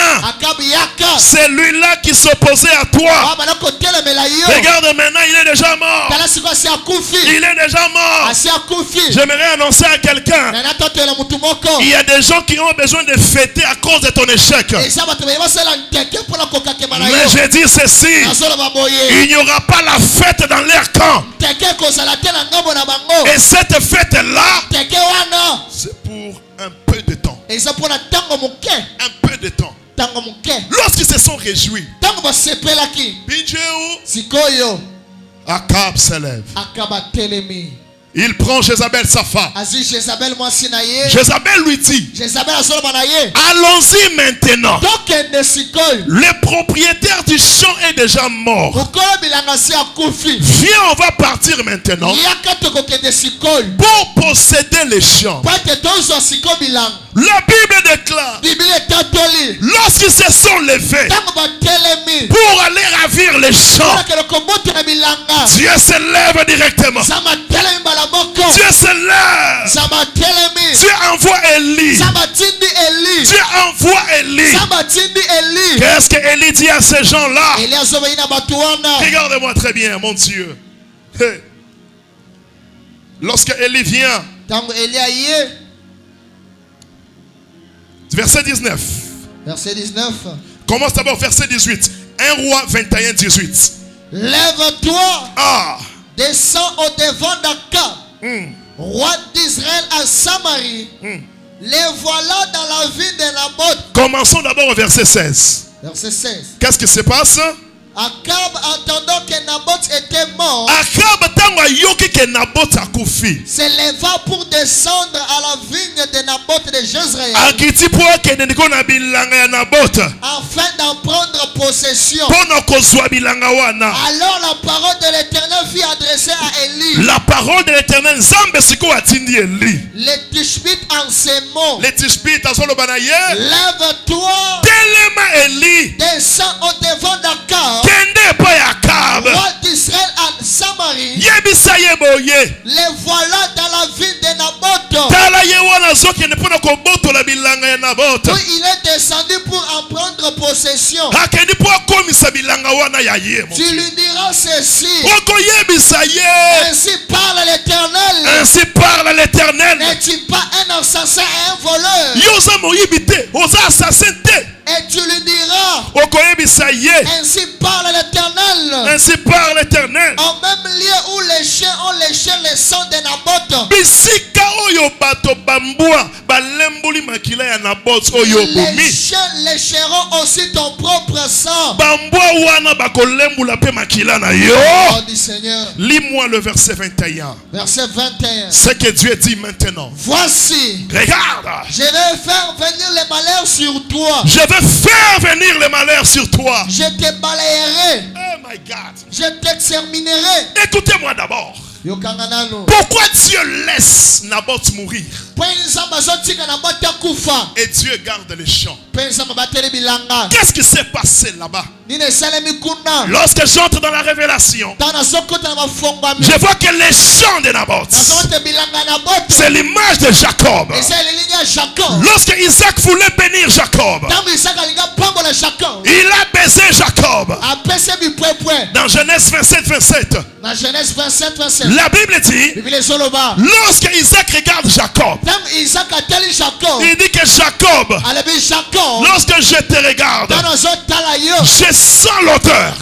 [SPEAKER 1] C'est lui-là qui s'opposait à toi. Regarde maintenant, il est déjà mort. Il est déjà mort. J'aimerais annoncer à quelqu'un, il y a des gens qui ont besoin de fêter à cause de ton échec. Mais je dis ceci, il n'y aura pas la fête dans leur camp. Et cette fête-là, c'est pour un peu de temps. Un peu de temps. Lorsqu'ils se sont réjouis, Akab se lève. Il prend Jézabel sa femme. Jézabel lui dit, allons-y maintenant. Le propriétaire du champ est déjà mort. Viens, on va partir maintenant pour posséder les champs. La Bible déclare, lorsqu'ils se sont levés pour aller ravir les champs, Dieu se lève directement. Dieu se lève. Dieu envoie Élie. Dieu envoie Élie. Qu'est-ce que Élie dit à ces gens-là? Regardez-moi très bien, mon Dieu. Hey. Lorsque Élie vient, verset 19. Commence d'abord verset 18. 1 Roi 21, 18.
[SPEAKER 2] Lève-toi. Descends au devant d'Akab, roi d'Israël à Samarie. Les voilà dans la ville de Naboth. Commençons d'abord au verset 16. Verset 16. Qu'est-ce qui se passe? Akab, entendant que Naboth était mort, se leva pour descendre à la vigne de Naboth de Jezreel, afin d'en prendre possession. Alors la parole de l'Éternel fut adressée à Élie. La parole de l'Éternel, les Tishbites en ces mots. Lève-toi, descends au devant d'Akab, roi d'Israël à Samarie. Les voilà dans la ville de Naboth. Où il est descendu pour en prendre possession. Tu lui diras ceci. Ainsi parle l'Éternel.
[SPEAKER 1] Ainsi parle l'Éternel.
[SPEAKER 2] N'es-tu pas un assassin et un voleur? Et tu lui diras, ainsi parle l'Éternel.
[SPEAKER 1] Ainsi parle l'Éternel.
[SPEAKER 2] En même lieu où les chiens ont léché le sang de Naboth, les chiens lécheront aussi ton propre sang. Oh du Seigneur.
[SPEAKER 1] Lis-moi le verset 21.
[SPEAKER 2] Verset 21.
[SPEAKER 1] Ce que Dieu dit maintenant.
[SPEAKER 2] Voici.
[SPEAKER 1] Regarde.
[SPEAKER 2] Je vais faire venir les malheurs sur toi.
[SPEAKER 1] Je vais faire venir les malheurs sur toi.
[SPEAKER 2] Je te balayerai.
[SPEAKER 1] my God.
[SPEAKER 2] Je t'exterminerai.
[SPEAKER 1] Écoutez-moi d'abord. Pourquoi Dieu laisse Naboth mourir? Et Dieu garde les champs. Qu'est-ce qui s'est passé là-bas? Lorsque j'entre dans la révélation, je vois que les champs de Naboth, c'est l'image de Jacob. Lorsque Isaac voulait bénir Jacob, il a baisé Jacob. Dans Genèse 27. La Bible dit, lorsque Isaac regarde Jacob, il dit que Jacob, lorsque je te regarde, je sens l'odeur.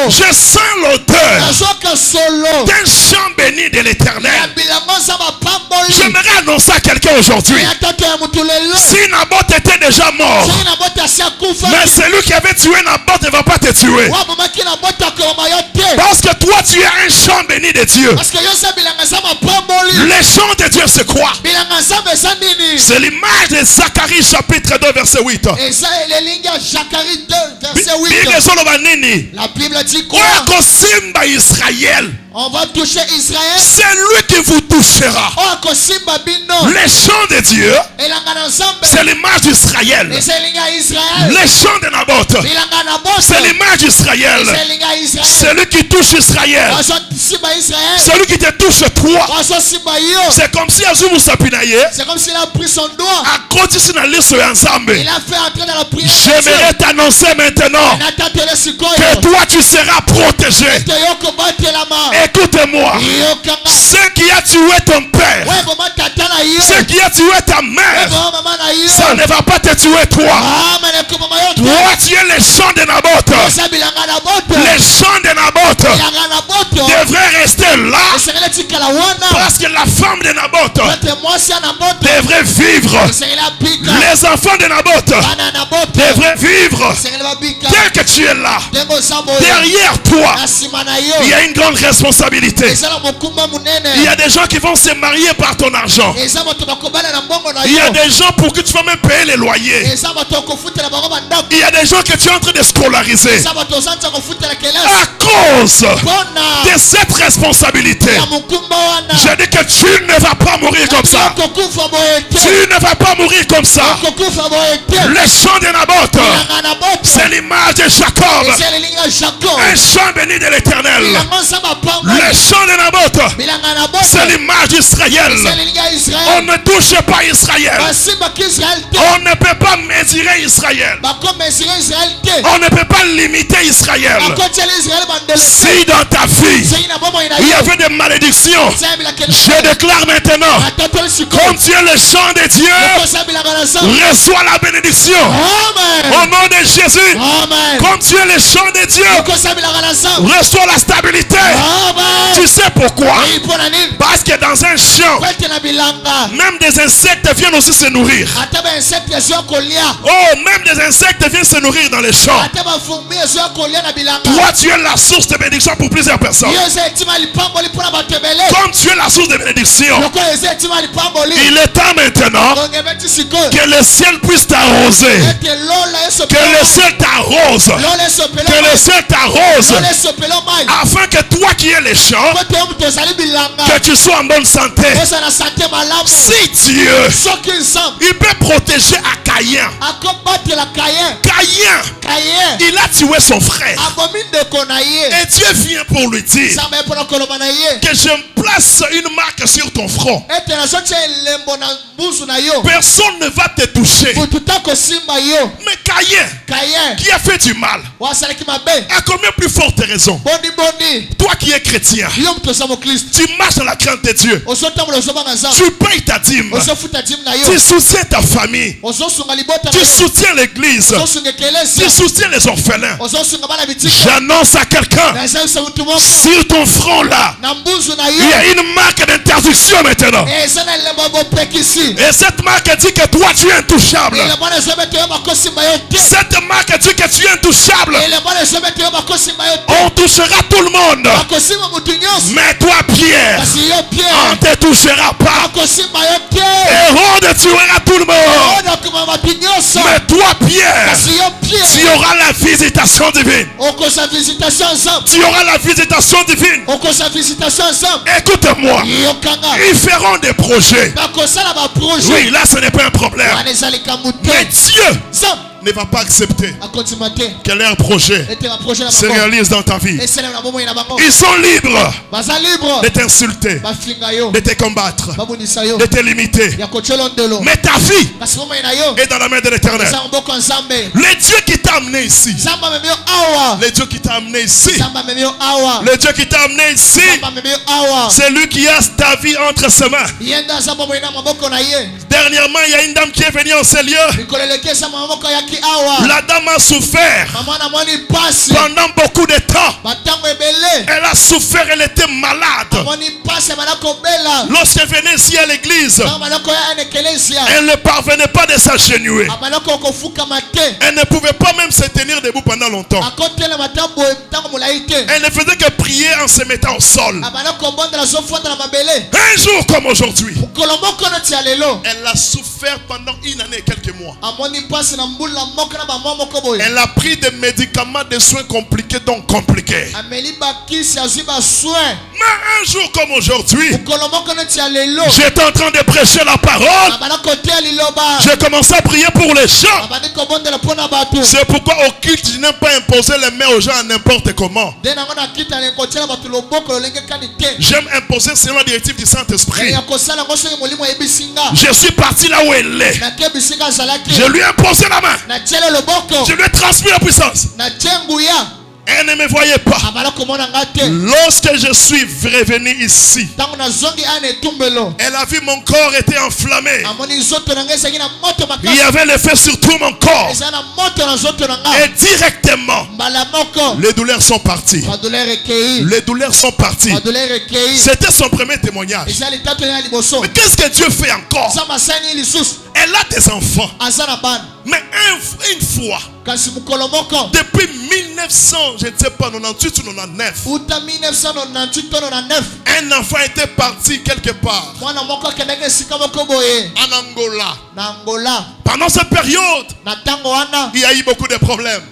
[SPEAKER 1] Je sens l'odeur d'un champ béni de l'Éternel. J'aimerais annoncer à quelqu'un aujourd'hui, si Naboth était déjà mort, mais celui qui avait tué Naboth ne va pas te tuer. Parce que toi tu es un champ béni de Dieu. Les champs de Dieu c'est quoi? C'est l'image de Zacharie chapitre 2 verset 8.
[SPEAKER 2] La Bible dit quoi?
[SPEAKER 1] On va toucher Israël. C'est lui qui vous touchera. Les champs de Dieu, c'est l'image d'Israël. Les champs de Naboth, c'est l'image d'Israël. Celui qui touche Israël, celui qui te touche toi. C'est comme si
[SPEAKER 2] il a pris son doigt.
[SPEAKER 1] Il
[SPEAKER 2] a fait entrer dans la prière.
[SPEAKER 1] J'aimerais t'annoncer maintenant que toi tu seras protégé. Écoute-moi, ce qui a tué ton père, ce qui a tué ta mère, ça ne va pas te tuer toi. Toi tu es les champs de Naboth. Les champs de Naboth devraient rester là, parce que la femme de Naboth devrait vivre. Les enfants de Naboth devraient vivre. Tel que tu es là, derrière toi, il y a une grande responsabilité. Il y a des gens qui vont se marier par ton argent. Il y a des gens pour qui tu vas même payer les loyers. Il y a des gens que tu es en train de scolariser. À cause de cette responsabilité, je dis que tu ne vas pas mourir comme ça. Tu ne vas pas mourir comme ça. Les champs de Naboth, c'est l'image de Jacob. Un champ béni de l'Éternel. Les champs de Naboth, c'est l'image d'Israël. On ne touche pas Israël. On ne peut pas mesurer Israël. On ne peut pas limiter Israël. Si dans ta vie il y avait des malédictions, je déclare maintenant, comme tu es le champ de Dieu, reçois la bénédiction. Au nom de Jésus, comme tu es le champ de Dieu, reçois la stabilité. Tu sais pourquoi? Parce que dans un champ, même des insectes viennent aussi se nourrir. Oh, même des insectes viennent se nourrir dans les champs. Toi, tu es la source de bénédiction pour plusieurs personnes. Comme tu es la source de bénédiction, il est temps maintenant que le ciel puisse t'arroser. Que le ciel t'arrose. Que le ciel t'arrose. Afin que toi qui es les champs, que tu sois en bonne santé. Si Dieu, il peut protéger à Caïn. Caïn, il a tué son frère. Et Dieu vient pour lui dire que je place une marque sur ton front. Personne ne va te toucher. Mais Caïn, qui a fait du mal, à combien plus forte raison, toi qui es chrétien, tu marches dans la crainte de Dieu, tu payes ta dîme, tu soutiens ta famille, tu soutiens l'église, tu soutiens les orphelins. J'annonce à quelqu'un, sur ton front là, il y a une marque d'interdiction maintenant. Et cette marque dit que toi tu es intouchable. Cette marque dit que tu es intouchable. On touchera tout le monde. Mais toi Pierre, on ne te touchera pas. Hérode tuera tout le monde. Mais toi Pierre, tu auras la visitation divine. Tu auras la visitation divine. Écoute-moi. Ils feront des projets. Oui, là ce n'est pas un problème. Mais Dieu ne va pas accepter que leur projet se réalise dans ta vie. Ils sont libres de t'insulter, de te combattre, de te limiter. Mais ta vie est dans la main de l'Éternel. Le Dieu qui t'a amené ici, le Dieu qui t'a amené ici, le Dieu qui t'a amené ici, c'est lui qui a ta vie entre ses mains. Dernièrement, il y a une dame qui est venue en ce lieu. La dame a souffert pendant beaucoup de temps. Elle a souffert, elle était malade. Lorsqu'elle venait ici à l'église, elle ne parvenait pas de s'agenouiller. Elle ne pouvait pas même se tenir debout pendant longtemps. Elle ne faisait que prier en se mettant au sol. Un jour comme aujourd'hui, elle a souffert pendant une année et quelques mois. Elle a pris des médicaments, des soins compliqués, donc compliqués. Mais un jour comme aujourd'hui, j'étais en train de prêcher la parole. J'ai commencé à prier pour les gens. C'est pourquoi au culte, je n'aime pas imposer les mains aux gens à n'importe comment. J'aime imposer selon la directive du Saint-Esprit. Je suis parti là où elle est. Je lui ai imposé la main. Je lui ai transmis la puissance. Elle ne me voyait pas. Lorsque je suis revenu ici, elle a vu mon corps était enflammé. Il y avait le feu sur tout mon corps. Et directement, les douleurs sont parties. Les douleurs sont parties. C'était son premier témoignage. Mais qu'est-ce que Dieu fait encore? Elle a des enfants. Mais une fois, depuis 1900, je ne sais pas, 98 ou 99, un enfant était parti quelque part en Angola. Pendant cette période, il y a eu beaucoup de problèmes.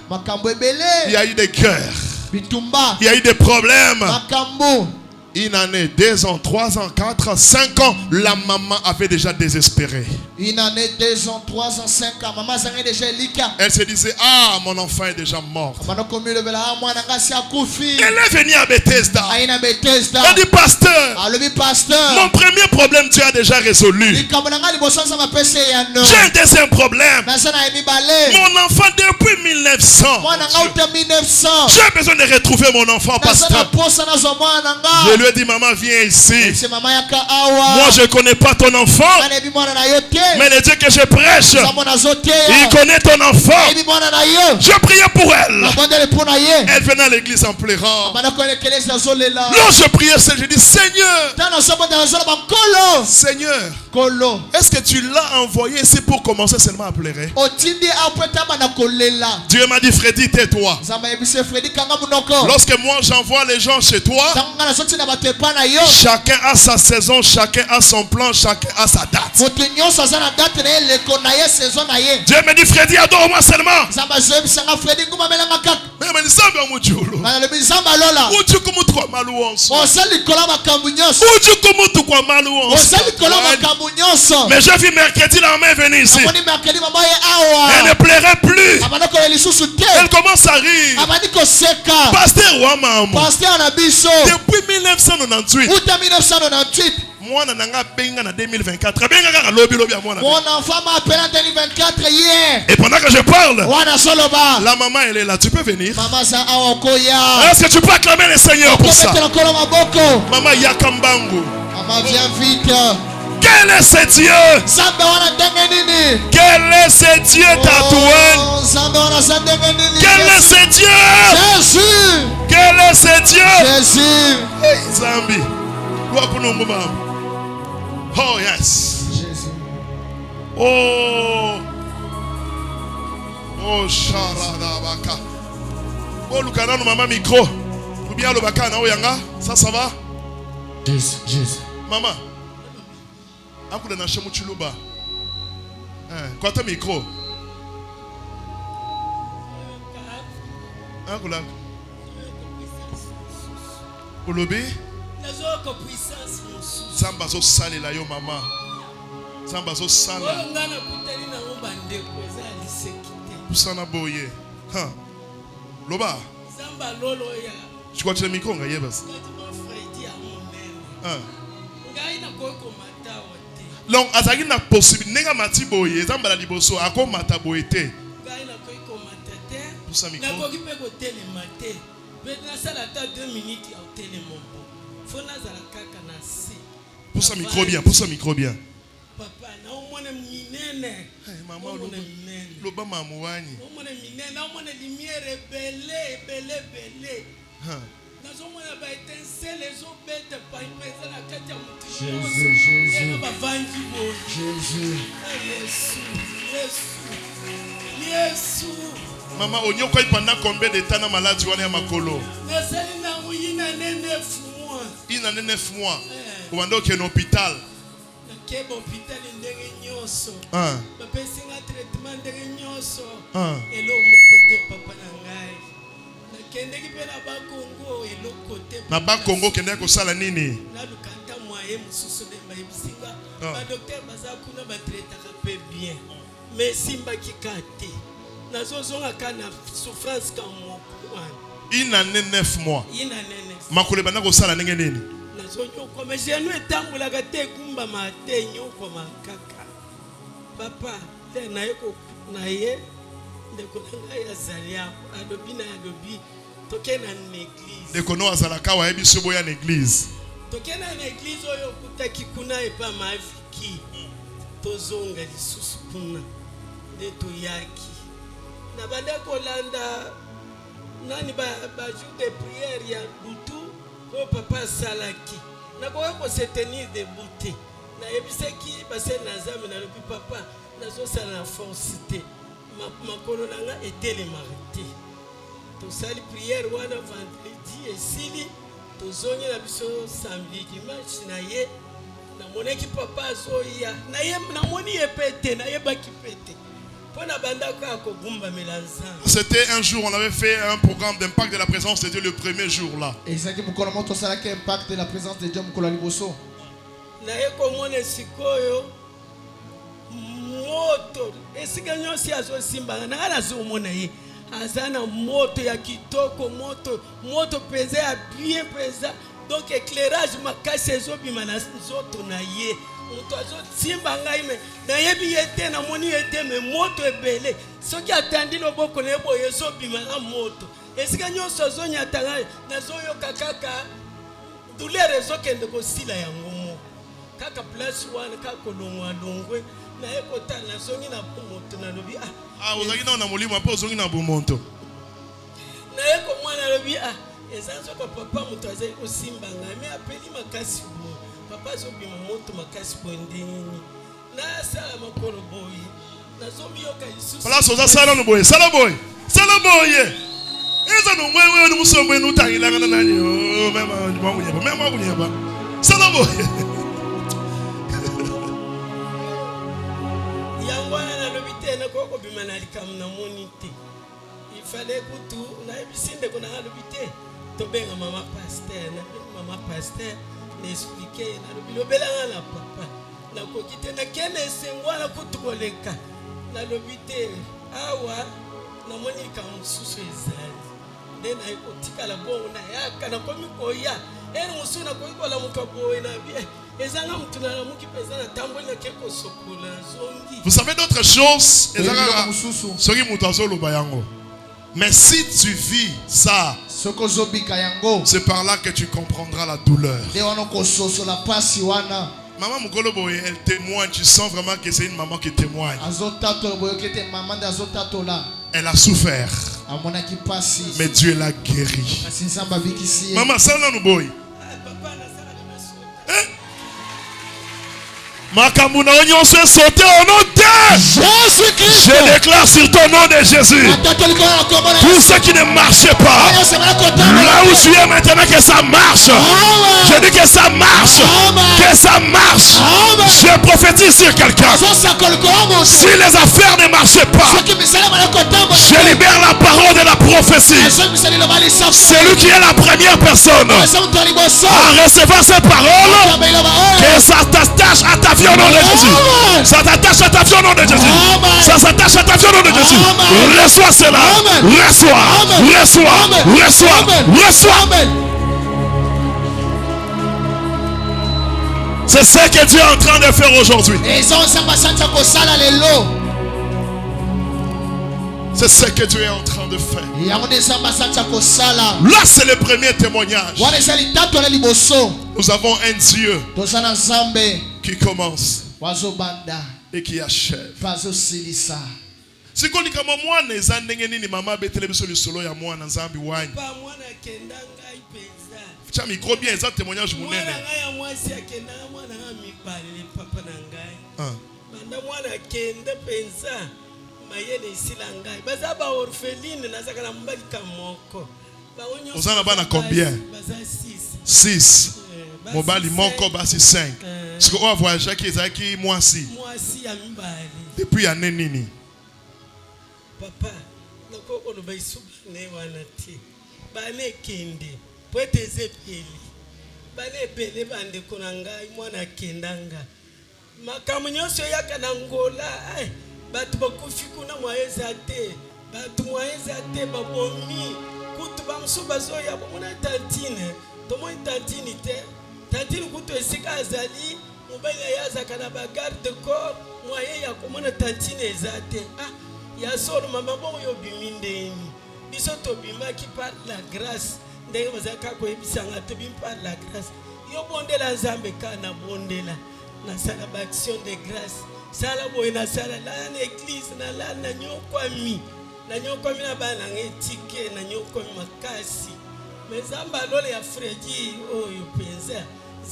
[SPEAKER 1] Il y a eu des guerres. Il y a eu des problèmes. Une année, 2 ans, 3 ans, 4 ans, 5 ans, la maman avait déjà désespéré. Une année, 2 ans, 3 ans, 5 ans, maman déjà. Elle se disait, ah, mon enfant est déjà mort. Elle est venue à Bethesda. Elle dit, pasteur, mon premier problème, tu as déjà résolu. J'ai un deuxième problème. Mon enfant depuis 1900. J'ai besoin de retrouver mon enfant, pasteur. Je lui ai dit, maman, viens ici. Moi, je ne connais pas ton enfant. Mais le Dieu que je prêche, il connaît ton enfant. Je priais pour elle. Elle venait à l'église en pleurant. Lorsque je priais, je dis, Seigneur, est-ce que tu l'as envoyé ici pour commencer seulement à pleurer? Dieu m'a dit, Freddy, tais-toi. Lorsque moi j'envoie les gens chez toi, chacun a sa saison, chacun a son plan, chacun a sa date. Dieu me dit, Freddy, adore-moi seulement. Mais j'ai vu mercredi la maman est venue ici. Elle ne plairait plus. Elle commence à rire. Pasteur Ouamamou, depuis 1998, moi, je suis en 2024.
[SPEAKER 2] Mon enfant m'a appelé en 2024 hier.
[SPEAKER 1] Et pendant que je parle, la maman elle est là. Tu peux venir? Est-ce que tu peux acclamer le Seigneur pour ça? Maman Yakambangu.
[SPEAKER 2] Maman, viens vite.
[SPEAKER 1] Quel est ce Dieu? Quel est ce Dieu, Tatouane? Quel est ce Dieu?
[SPEAKER 2] Jésus.
[SPEAKER 1] Quel est ce Dieu?
[SPEAKER 2] Jésus.
[SPEAKER 1] Zambi. Oh yes.
[SPEAKER 2] Jésus.
[SPEAKER 1] Oh. Oh Sharadabaka. Oh Lukana no maman micro. Ou bien le baka na oyanga. Ça va?
[SPEAKER 2] Jésus.
[SPEAKER 1] Maman. Akuda na shemu chuluba. Quoi ta micro? Angola. Olobi? Samba so sale la yo mama. Samba so sala. Pusana boye. Ha. Loba.
[SPEAKER 3] Samba lolo ya.
[SPEAKER 1] Je crois que le micro ngaye bas. Donc azaki na possibilité nenga mati boye Samba la liboso ako mata boyete. Pusa micro. Pousse un micro bien, pousse un micro bien.
[SPEAKER 3] Papa, na omone minene.
[SPEAKER 1] Maman, loba mamouani.
[SPEAKER 3] Omone minene, na omone lumière belé. Na omone ba étincelle les obètes pa impesa na kati ya mutu. Jésus.
[SPEAKER 1] Maman, on y a pendant combien de temps na maladie wana ya makolo?
[SPEAKER 3] Na sali na uyina 9 mois.
[SPEAKER 1] Il a 9 mois. Ou ando qui est en hôpital.
[SPEAKER 3] Kebo hôpital ndenge nyoso. Bapesi nga traitement ndenge nyoso. Elo mokote papa na ngai. Na kende ki pena ba Congo elo kote.
[SPEAKER 1] Na ba Congo kende ko sala nini?
[SPEAKER 3] Na lukanta moye mususu de mayibisinga. Ba docteur baza kuna ba traitaka pe bien. Mais simba kikate. Na zozonga kana souffrance ka mo.
[SPEAKER 1] Il a 9 mois.
[SPEAKER 3] Il a 9 mois.
[SPEAKER 1] Makole bana ko sala ndenge nini?
[SPEAKER 3] Papa, na yeko na ye ndeko na ya zalia adobi na adobi toke na église.
[SPEAKER 1] Ndeko no azalaka wa ebiso boya na église.
[SPEAKER 3] Toke na église oyo kutaki kuna epa maviki. Tozonga lisusu kuna de toyaki. Na banda kolanda nani ba jour de prière ya butu. Oh papa salaki na ko se tenir debout na yebiseki base na zame na lobi papa na zo sala na force te makolo nanga etele marité to sali prière wana vendredi esili to zonye na biso samedi dimanche na ye na moneki papa zoya na ye na moni epete na ye baki pete.
[SPEAKER 1] C'était un jour, on avait fait un programme d'impact de la présence de Dieu le premier jour là.
[SPEAKER 2] Exactement, comment on sait qu'il impact de la présence de Dieu mukolo liboso.
[SPEAKER 3] Na yeko mone sikoyo moto esika nyosi azo simba na ala zo mona ye azana moto ya kitoko moto pesa ya bien pesa donc éclairage makasi ezobima na nzoto na ye. Moto simba ngai me na yebi yete na moni yete me moto ebele soki atandi loboko na yebo yeso bima na moto esika nyonso zonya tanga na zoyo kaka douleur ezokende kosila yango mo kaka place wana kaka longwe na ekota na zongi na moto na lobi
[SPEAKER 1] ozaki na molimo apo zongi na bomonto
[SPEAKER 3] na eko mwana lobi ezanzo ko papa moto azali kosimba ngai me apeli makasi bo papa zobima moto makasi bondeni na sala makolo boyi na zomi yoka isusu
[SPEAKER 1] place oza sala no boye eza no mwewe no musombe no tangilanga nani mema kunyeba sala boye
[SPEAKER 3] yangwana na lobite na koko bima na likam na monite il fallait kutu na ebisinde ko na lobite to benga mama pasteur n'expliquer na lobila na papa na kokite na kene sengwana kutukoleka na lobite awa na monika mususu ezali de na ikotika la bongo na yaka na komi koya musu na koikola mukaboy na bien ezanga mutuna na muki pesa na tambo na keko sokola zongi.
[SPEAKER 1] Vous savez d'autres choses ezanga soki mutu azoloba yango. Mais si tu vis ça, c'est par là que tu comprendras la douleur. Maman Mugolobo, elle témoigne. Tu sens vraiment que c'est une maman qui témoigne. Elle a souffert. Mais Dieu l'a guéri. Maman, ça là nous boy. Makamuna Onyon se sauter au nom de
[SPEAKER 2] Jésus-Christ.
[SPEAKER 1] Je déclare sur ton nom de Jésus. Tout ce qui ne marchait pas, là où tu es maintenant, que ça marche. Je dis que ça marche. Que ça marche. Je prophétise sur quelqu'un. Si les affaires ne marchaient pas, je libère la parole de la prophétie. Celui qui est la première personne à recevoir cette parole, que ça t'attache à ta vie au nom de Jésus. Ça t'attache à ta vie au nom de Jésus. Ça s'attache à ta vie au nom de Jésus. Reçois cela. Reçois. C'est ce que Dieu est en train de faire aujourd'hui. C'est ce que Dieu est en train de faire. Là, c'est le premier témoignage. Nous avons un Dieu qui commence et qui achève. Sikoli kama mwana ezandenge nini mama betele biso lisolo ya mwana nzambi wanyi.
[SPEAKER 3] Pa mwana kenda ngai peza.
[SPEAKER 1] Cha micro bien ça témoignage munene.
[SPEAKER 3] Mwana ngai mwasi akenda mwana ngai mipale papa na ngai. Banda mwana kenda peza. Mayele isila ngai. Baza ba orpheline nazaka na mbali kamoko. Ba onyo.
[SPEAKER 1] Ozana bana combien?
[SPEAKER 3] Baza
[SPEAKER 1] 6. Mobali moko basi 5. Parce qu'on va voyager qui ezaki mwasi.
[SPEAKER 3] Mwasi ya mbali.
[SPEAKER 1] Depuis année nini?
[SPEAKER 3] Papa, nakoko no baisu ne wana ti. Bane kende, poete zepeli. Bane bele bande konanga mwana kendanga. Makamu nyonso yaka na ngola, ai batu bakufi kuna mwaeza te. Batu mwaeza te babomi. Kutu bamsu bazoya bomona tantine. Tomo tantine te. Tantine kutu esika azali, mobali yaza kana ba garde corps, mwaye ya komona tantine ezate. Ya solo mama bongo yo bimindeni biso to bimaki par la grâce ndenge bazaka ko ebisanga to bim par la grâce yo bondela nzambe kana bondela na sala ba action de grâce sala boye na sala la na église na la na nyokwami na bana ngetike na nyokwami makasi mezamba lole ya fredi oyo penza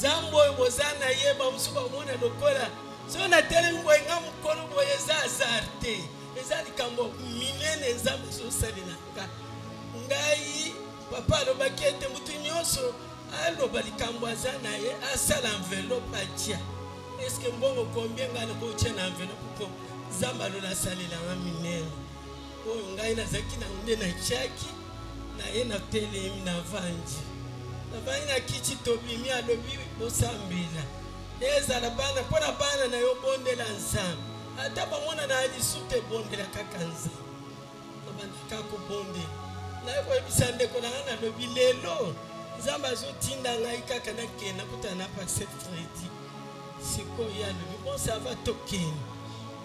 [SPEAKER 3] zambo bozana yeba musuba mona lokola so na telemi boye ngamukolo boye za azarte ezali kambo minene nzambe zosalelaka ngai papa alobaki ete mutu nyonso aloba likambo aza na ye asala enveloppe atia eske mbongo combien ngai nakotia na enveloppe po nzambe alola asalelanga minene oyo ngai nazalaki na nde na tiaki na ye na telemi na vanji na kiti tobimi alobi bosambela ezala bana mpo na bana na yo bondela nzambe ata bamona na alisute bondela kaka nzambe nabandaka kobondela naye koyebisa ndeko na nga nalobi lelo nzambe azotinda ngai kaka nakenda kutana na pasteur Fredi sikoyo alobi bon ça va tokende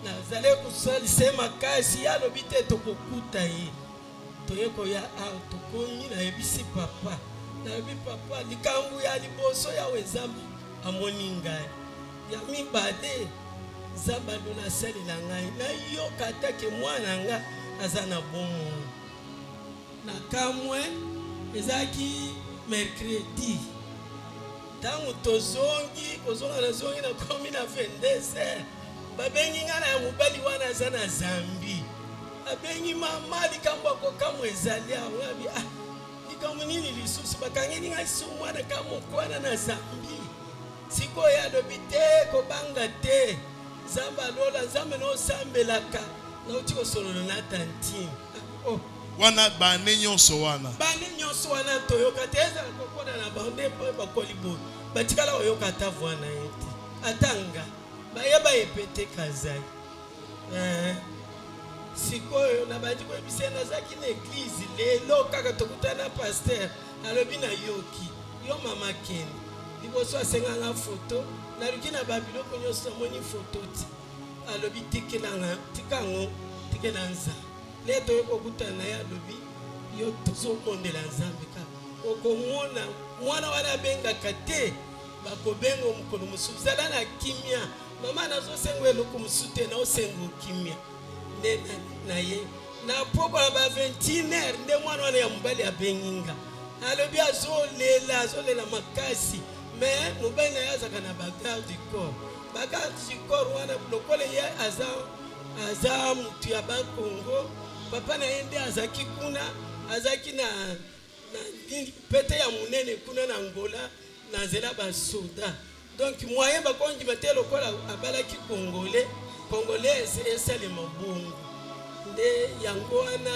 [SPEAKER 3] nazali kosalisa ye makasi alobi te tokokuta ye toye koya awa tokomi nayebisi papa nayebi papa likambo ya liboso yawe nzambe amoni ngai ya mibale nzambe alona asalela ngai nayoka atake mwana nga aza na bomoi na kamwe ezalaki mercredi ntango kozonga nazongi nakomi na 22h babengi nga na ya mobali wana aza na Zambi abengi mama likambo akokamwa ezali awo abi likambo nini lisusu bakangeli ngai su mwana kamokwana na Zambi sikoyo alobi te kobanga te nzambe alola nzambe nosambelaka nauti kosolola na tantine
[SPEAKER 1] wana bane nyonso wana
[SPEAKER 3] toyoka te ezala kokoda na bande mpo bakoli boye batikala oyoka ata voix na ye te atanga bayeba epete kazai sikoyo na bandi koyebisa nazalaki na eglize lelo kaka tokutana paster alobi na yoki yo mama kende liboso asenganga foto naluki na babiloko nyonso namoni foto ti alobi tikela nzambe le toyeba okutana na ye alobi yo tozomondela nzambe kaka okomona mwana wana abengaka te bakobenga mokolo mosusu zala na kimia mama nazosenga eloko mosusu te naosenga okimia nde na ye na poko na ba 21h nde mwana wana ya mobali abenginga alobi azolela makasi mais mobali na ye azaka na bagarde du corps baka jikor wana lokole ye aza mutu ya Congo papa na yende azaki kuna azaki na pete ya munene kuna na Angola na zela ba soda donc moyen ba kongi bate lokola abalaki congolais esale mabongo nde yango wana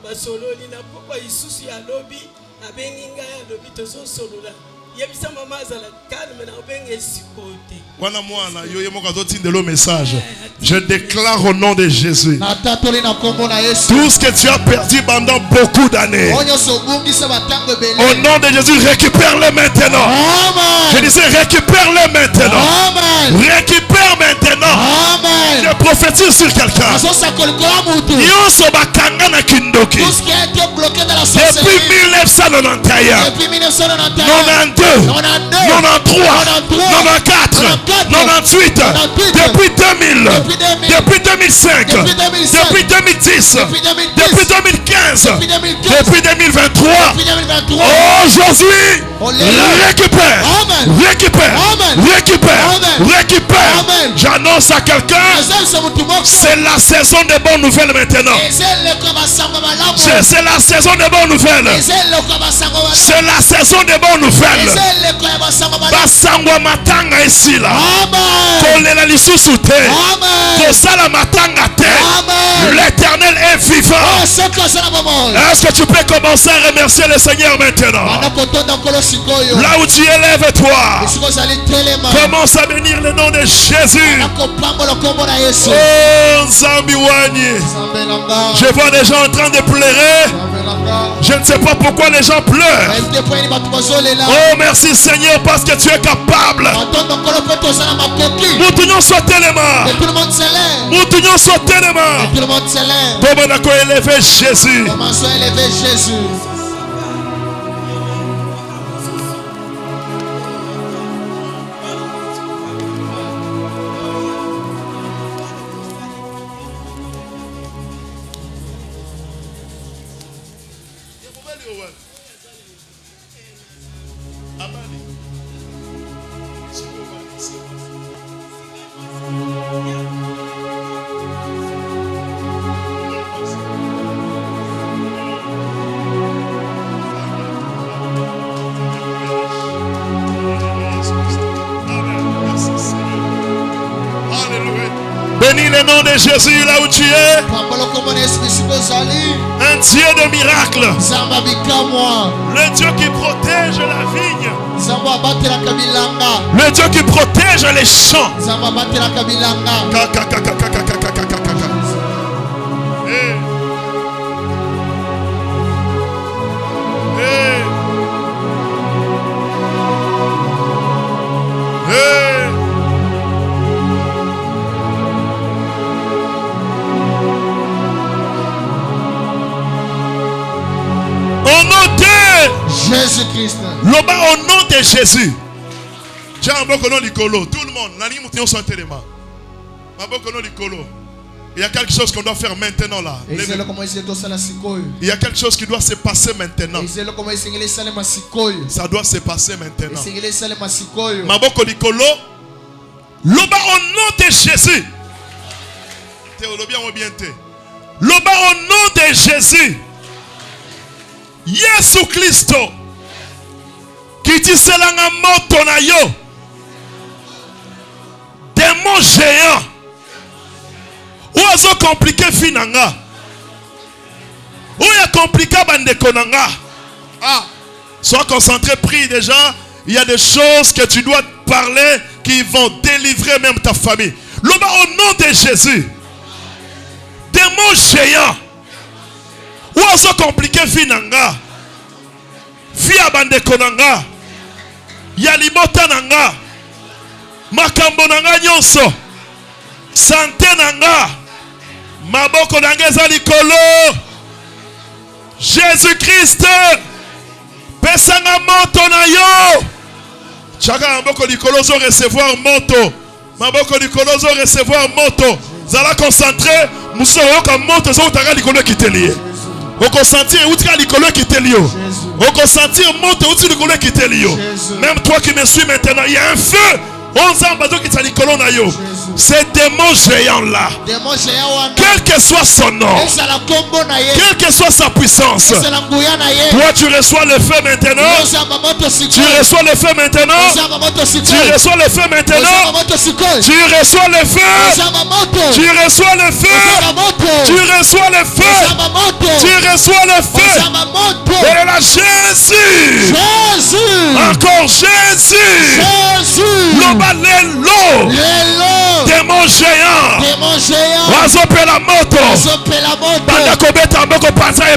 [SPEAKER 3] basololi na papa isusu ya lobi abengi ngai ya lobi tozo solola yebisa mama azala calme na obenge sikote
[SPEAKER 1] wana mwana yo yemo kazotinda le message. Je déclare au nom de Jésus tout ce que tu as perdu pendant beaucoup d'années, au nom de Jésus, récupère-le maintenant. Je disais récupère-le maintenant. Récupère maintenant. Je prophétise sur quelqu'un. Nyonso bakanga na kindoki depuis 1991, 92, 93, 94, 98, depuis 2000, depuis 2005, depuis 2010, depuis 2015, depuis 2023, aujourd'hui, récupère, J'annonce à quelqu'un, c'est la saison des bonnes nouvelles maintenant. C'est la saison des bonnes nouvelles. C'est la saison des bonnes nouvelles. Basangwa matanga ici là. Kolela lisusu te. Kosala matanga te. L'Éternel est vivant. Est-ce que tu peux commencer à remercier le Seigneur maintenant? Là où tu élèves toi, commence à bénir le nom de Jésus. Oh Zambiwani, je vois des gens en train de pleurer. Je ne sais pas pourquoi les gens pleurent. Oh merci Seigneur parce que tu es capable. Nous tenons sauter les mains. Nous tenons sauter les mains. Commençons à élever Jésus. Bénis le nom de Jésus là où tu es. Un Dieu de miracles. Le Dieu qui protège la vigne. Le Dieu qui protège les champs.
[SPEAKER 2] Jésus-Christ.
[SPEAKER 1] Au nom de Jésus. Tiens, un bon nom du colo. Tout le monde. Il y a quelque chose qu'on doit faire maintenant là. Il y a quelque chose qui doit se passer maintenant. Ça doit se passer maintenant. Maboko du colo. Loba au nom de Jésus. Loba au nom de Jésus. Yesu Kristo kitiselanga moto na yo démon géant ozo compliqué finanga oya compliqué bandeko nanga. Sois concentré, prie déjà. Il y a des choses que tu dois parler qui vont délivrer même ta famille. Loba au nom de Jésus. Démon géant ozo compliqué finanga fia bandeko nanga ya libota nanga makambo nanga nyonso santé nanga maboko nanga eza likolo. Jésus Christ pesanga moto na yo. Chaka maboko likolo zo recevoir moto. Maboko likolo zo recevoir moto. Zala concentré muso yoka moto zo utaka likolo kitelié. Au consentir, où tu as l'école qui t'est lié. Au consentir, monte où tu as l'école qui t'est lié. Même toi qui me suis maintenant, il y a un feu Ces démons géants-là, quel que soit son nom, quelle que soit sa puissance, toi tu reçois le feu maintenant. Tu reçois le feu maintenant. Tu reçois le feu maintenant. Tu reçois le feu. Tu reçois le feu. Tu reçois le feu. Tu reçois le feu. Et là, Jésus. Encore Jésus. L'eau. Démon géant. Oiseau pe la moto. Banda kobeta mboko pansaye.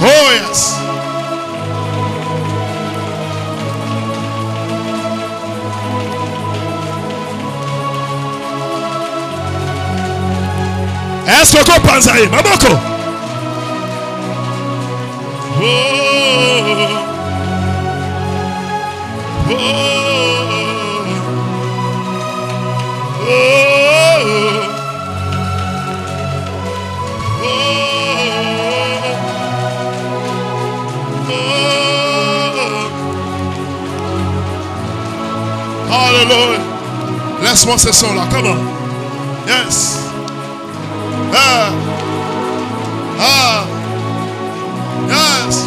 [SPEAKER 1] Oh yes. Est-ce que vous pensez? Maboko. Hallelujah. Laisse-moi ce son là. Come on. Yes. Yes.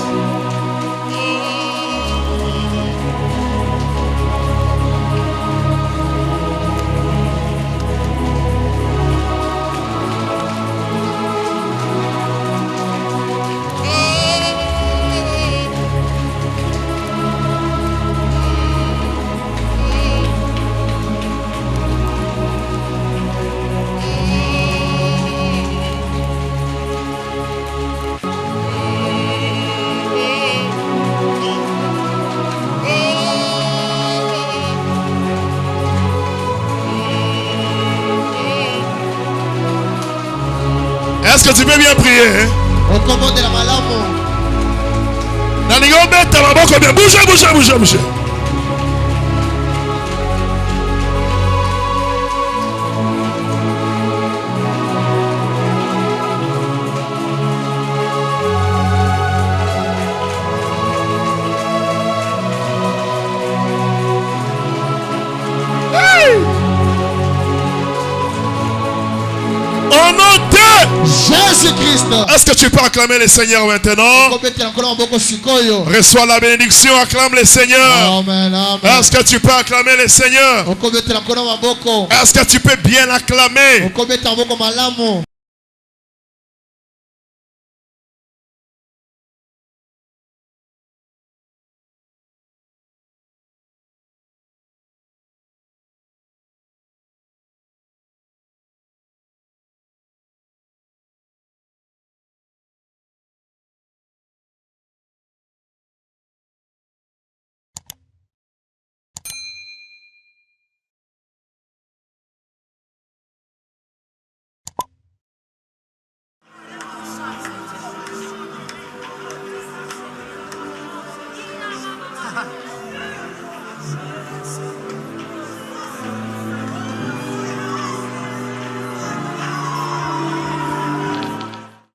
[SPEAKER 1] Est-ce que tu peux bien prier?
[SPEAKER 2] Au commande de la malamo.
[SPEAKER 1] Bougez. Au nom de
[SPEAKER 2] Jésus-Christ.
[SPEAKER 1] Est-ce que tu peux acclamer le Seigneur maintenant? Reçois la bénédiction, acclame le Seigneur.
[SPEAKER 2] Amen.
[SPEAKER 1] Est-ce que tu peux acclamer le Seigneur? Est-ce que tu peux bien l'acclamer?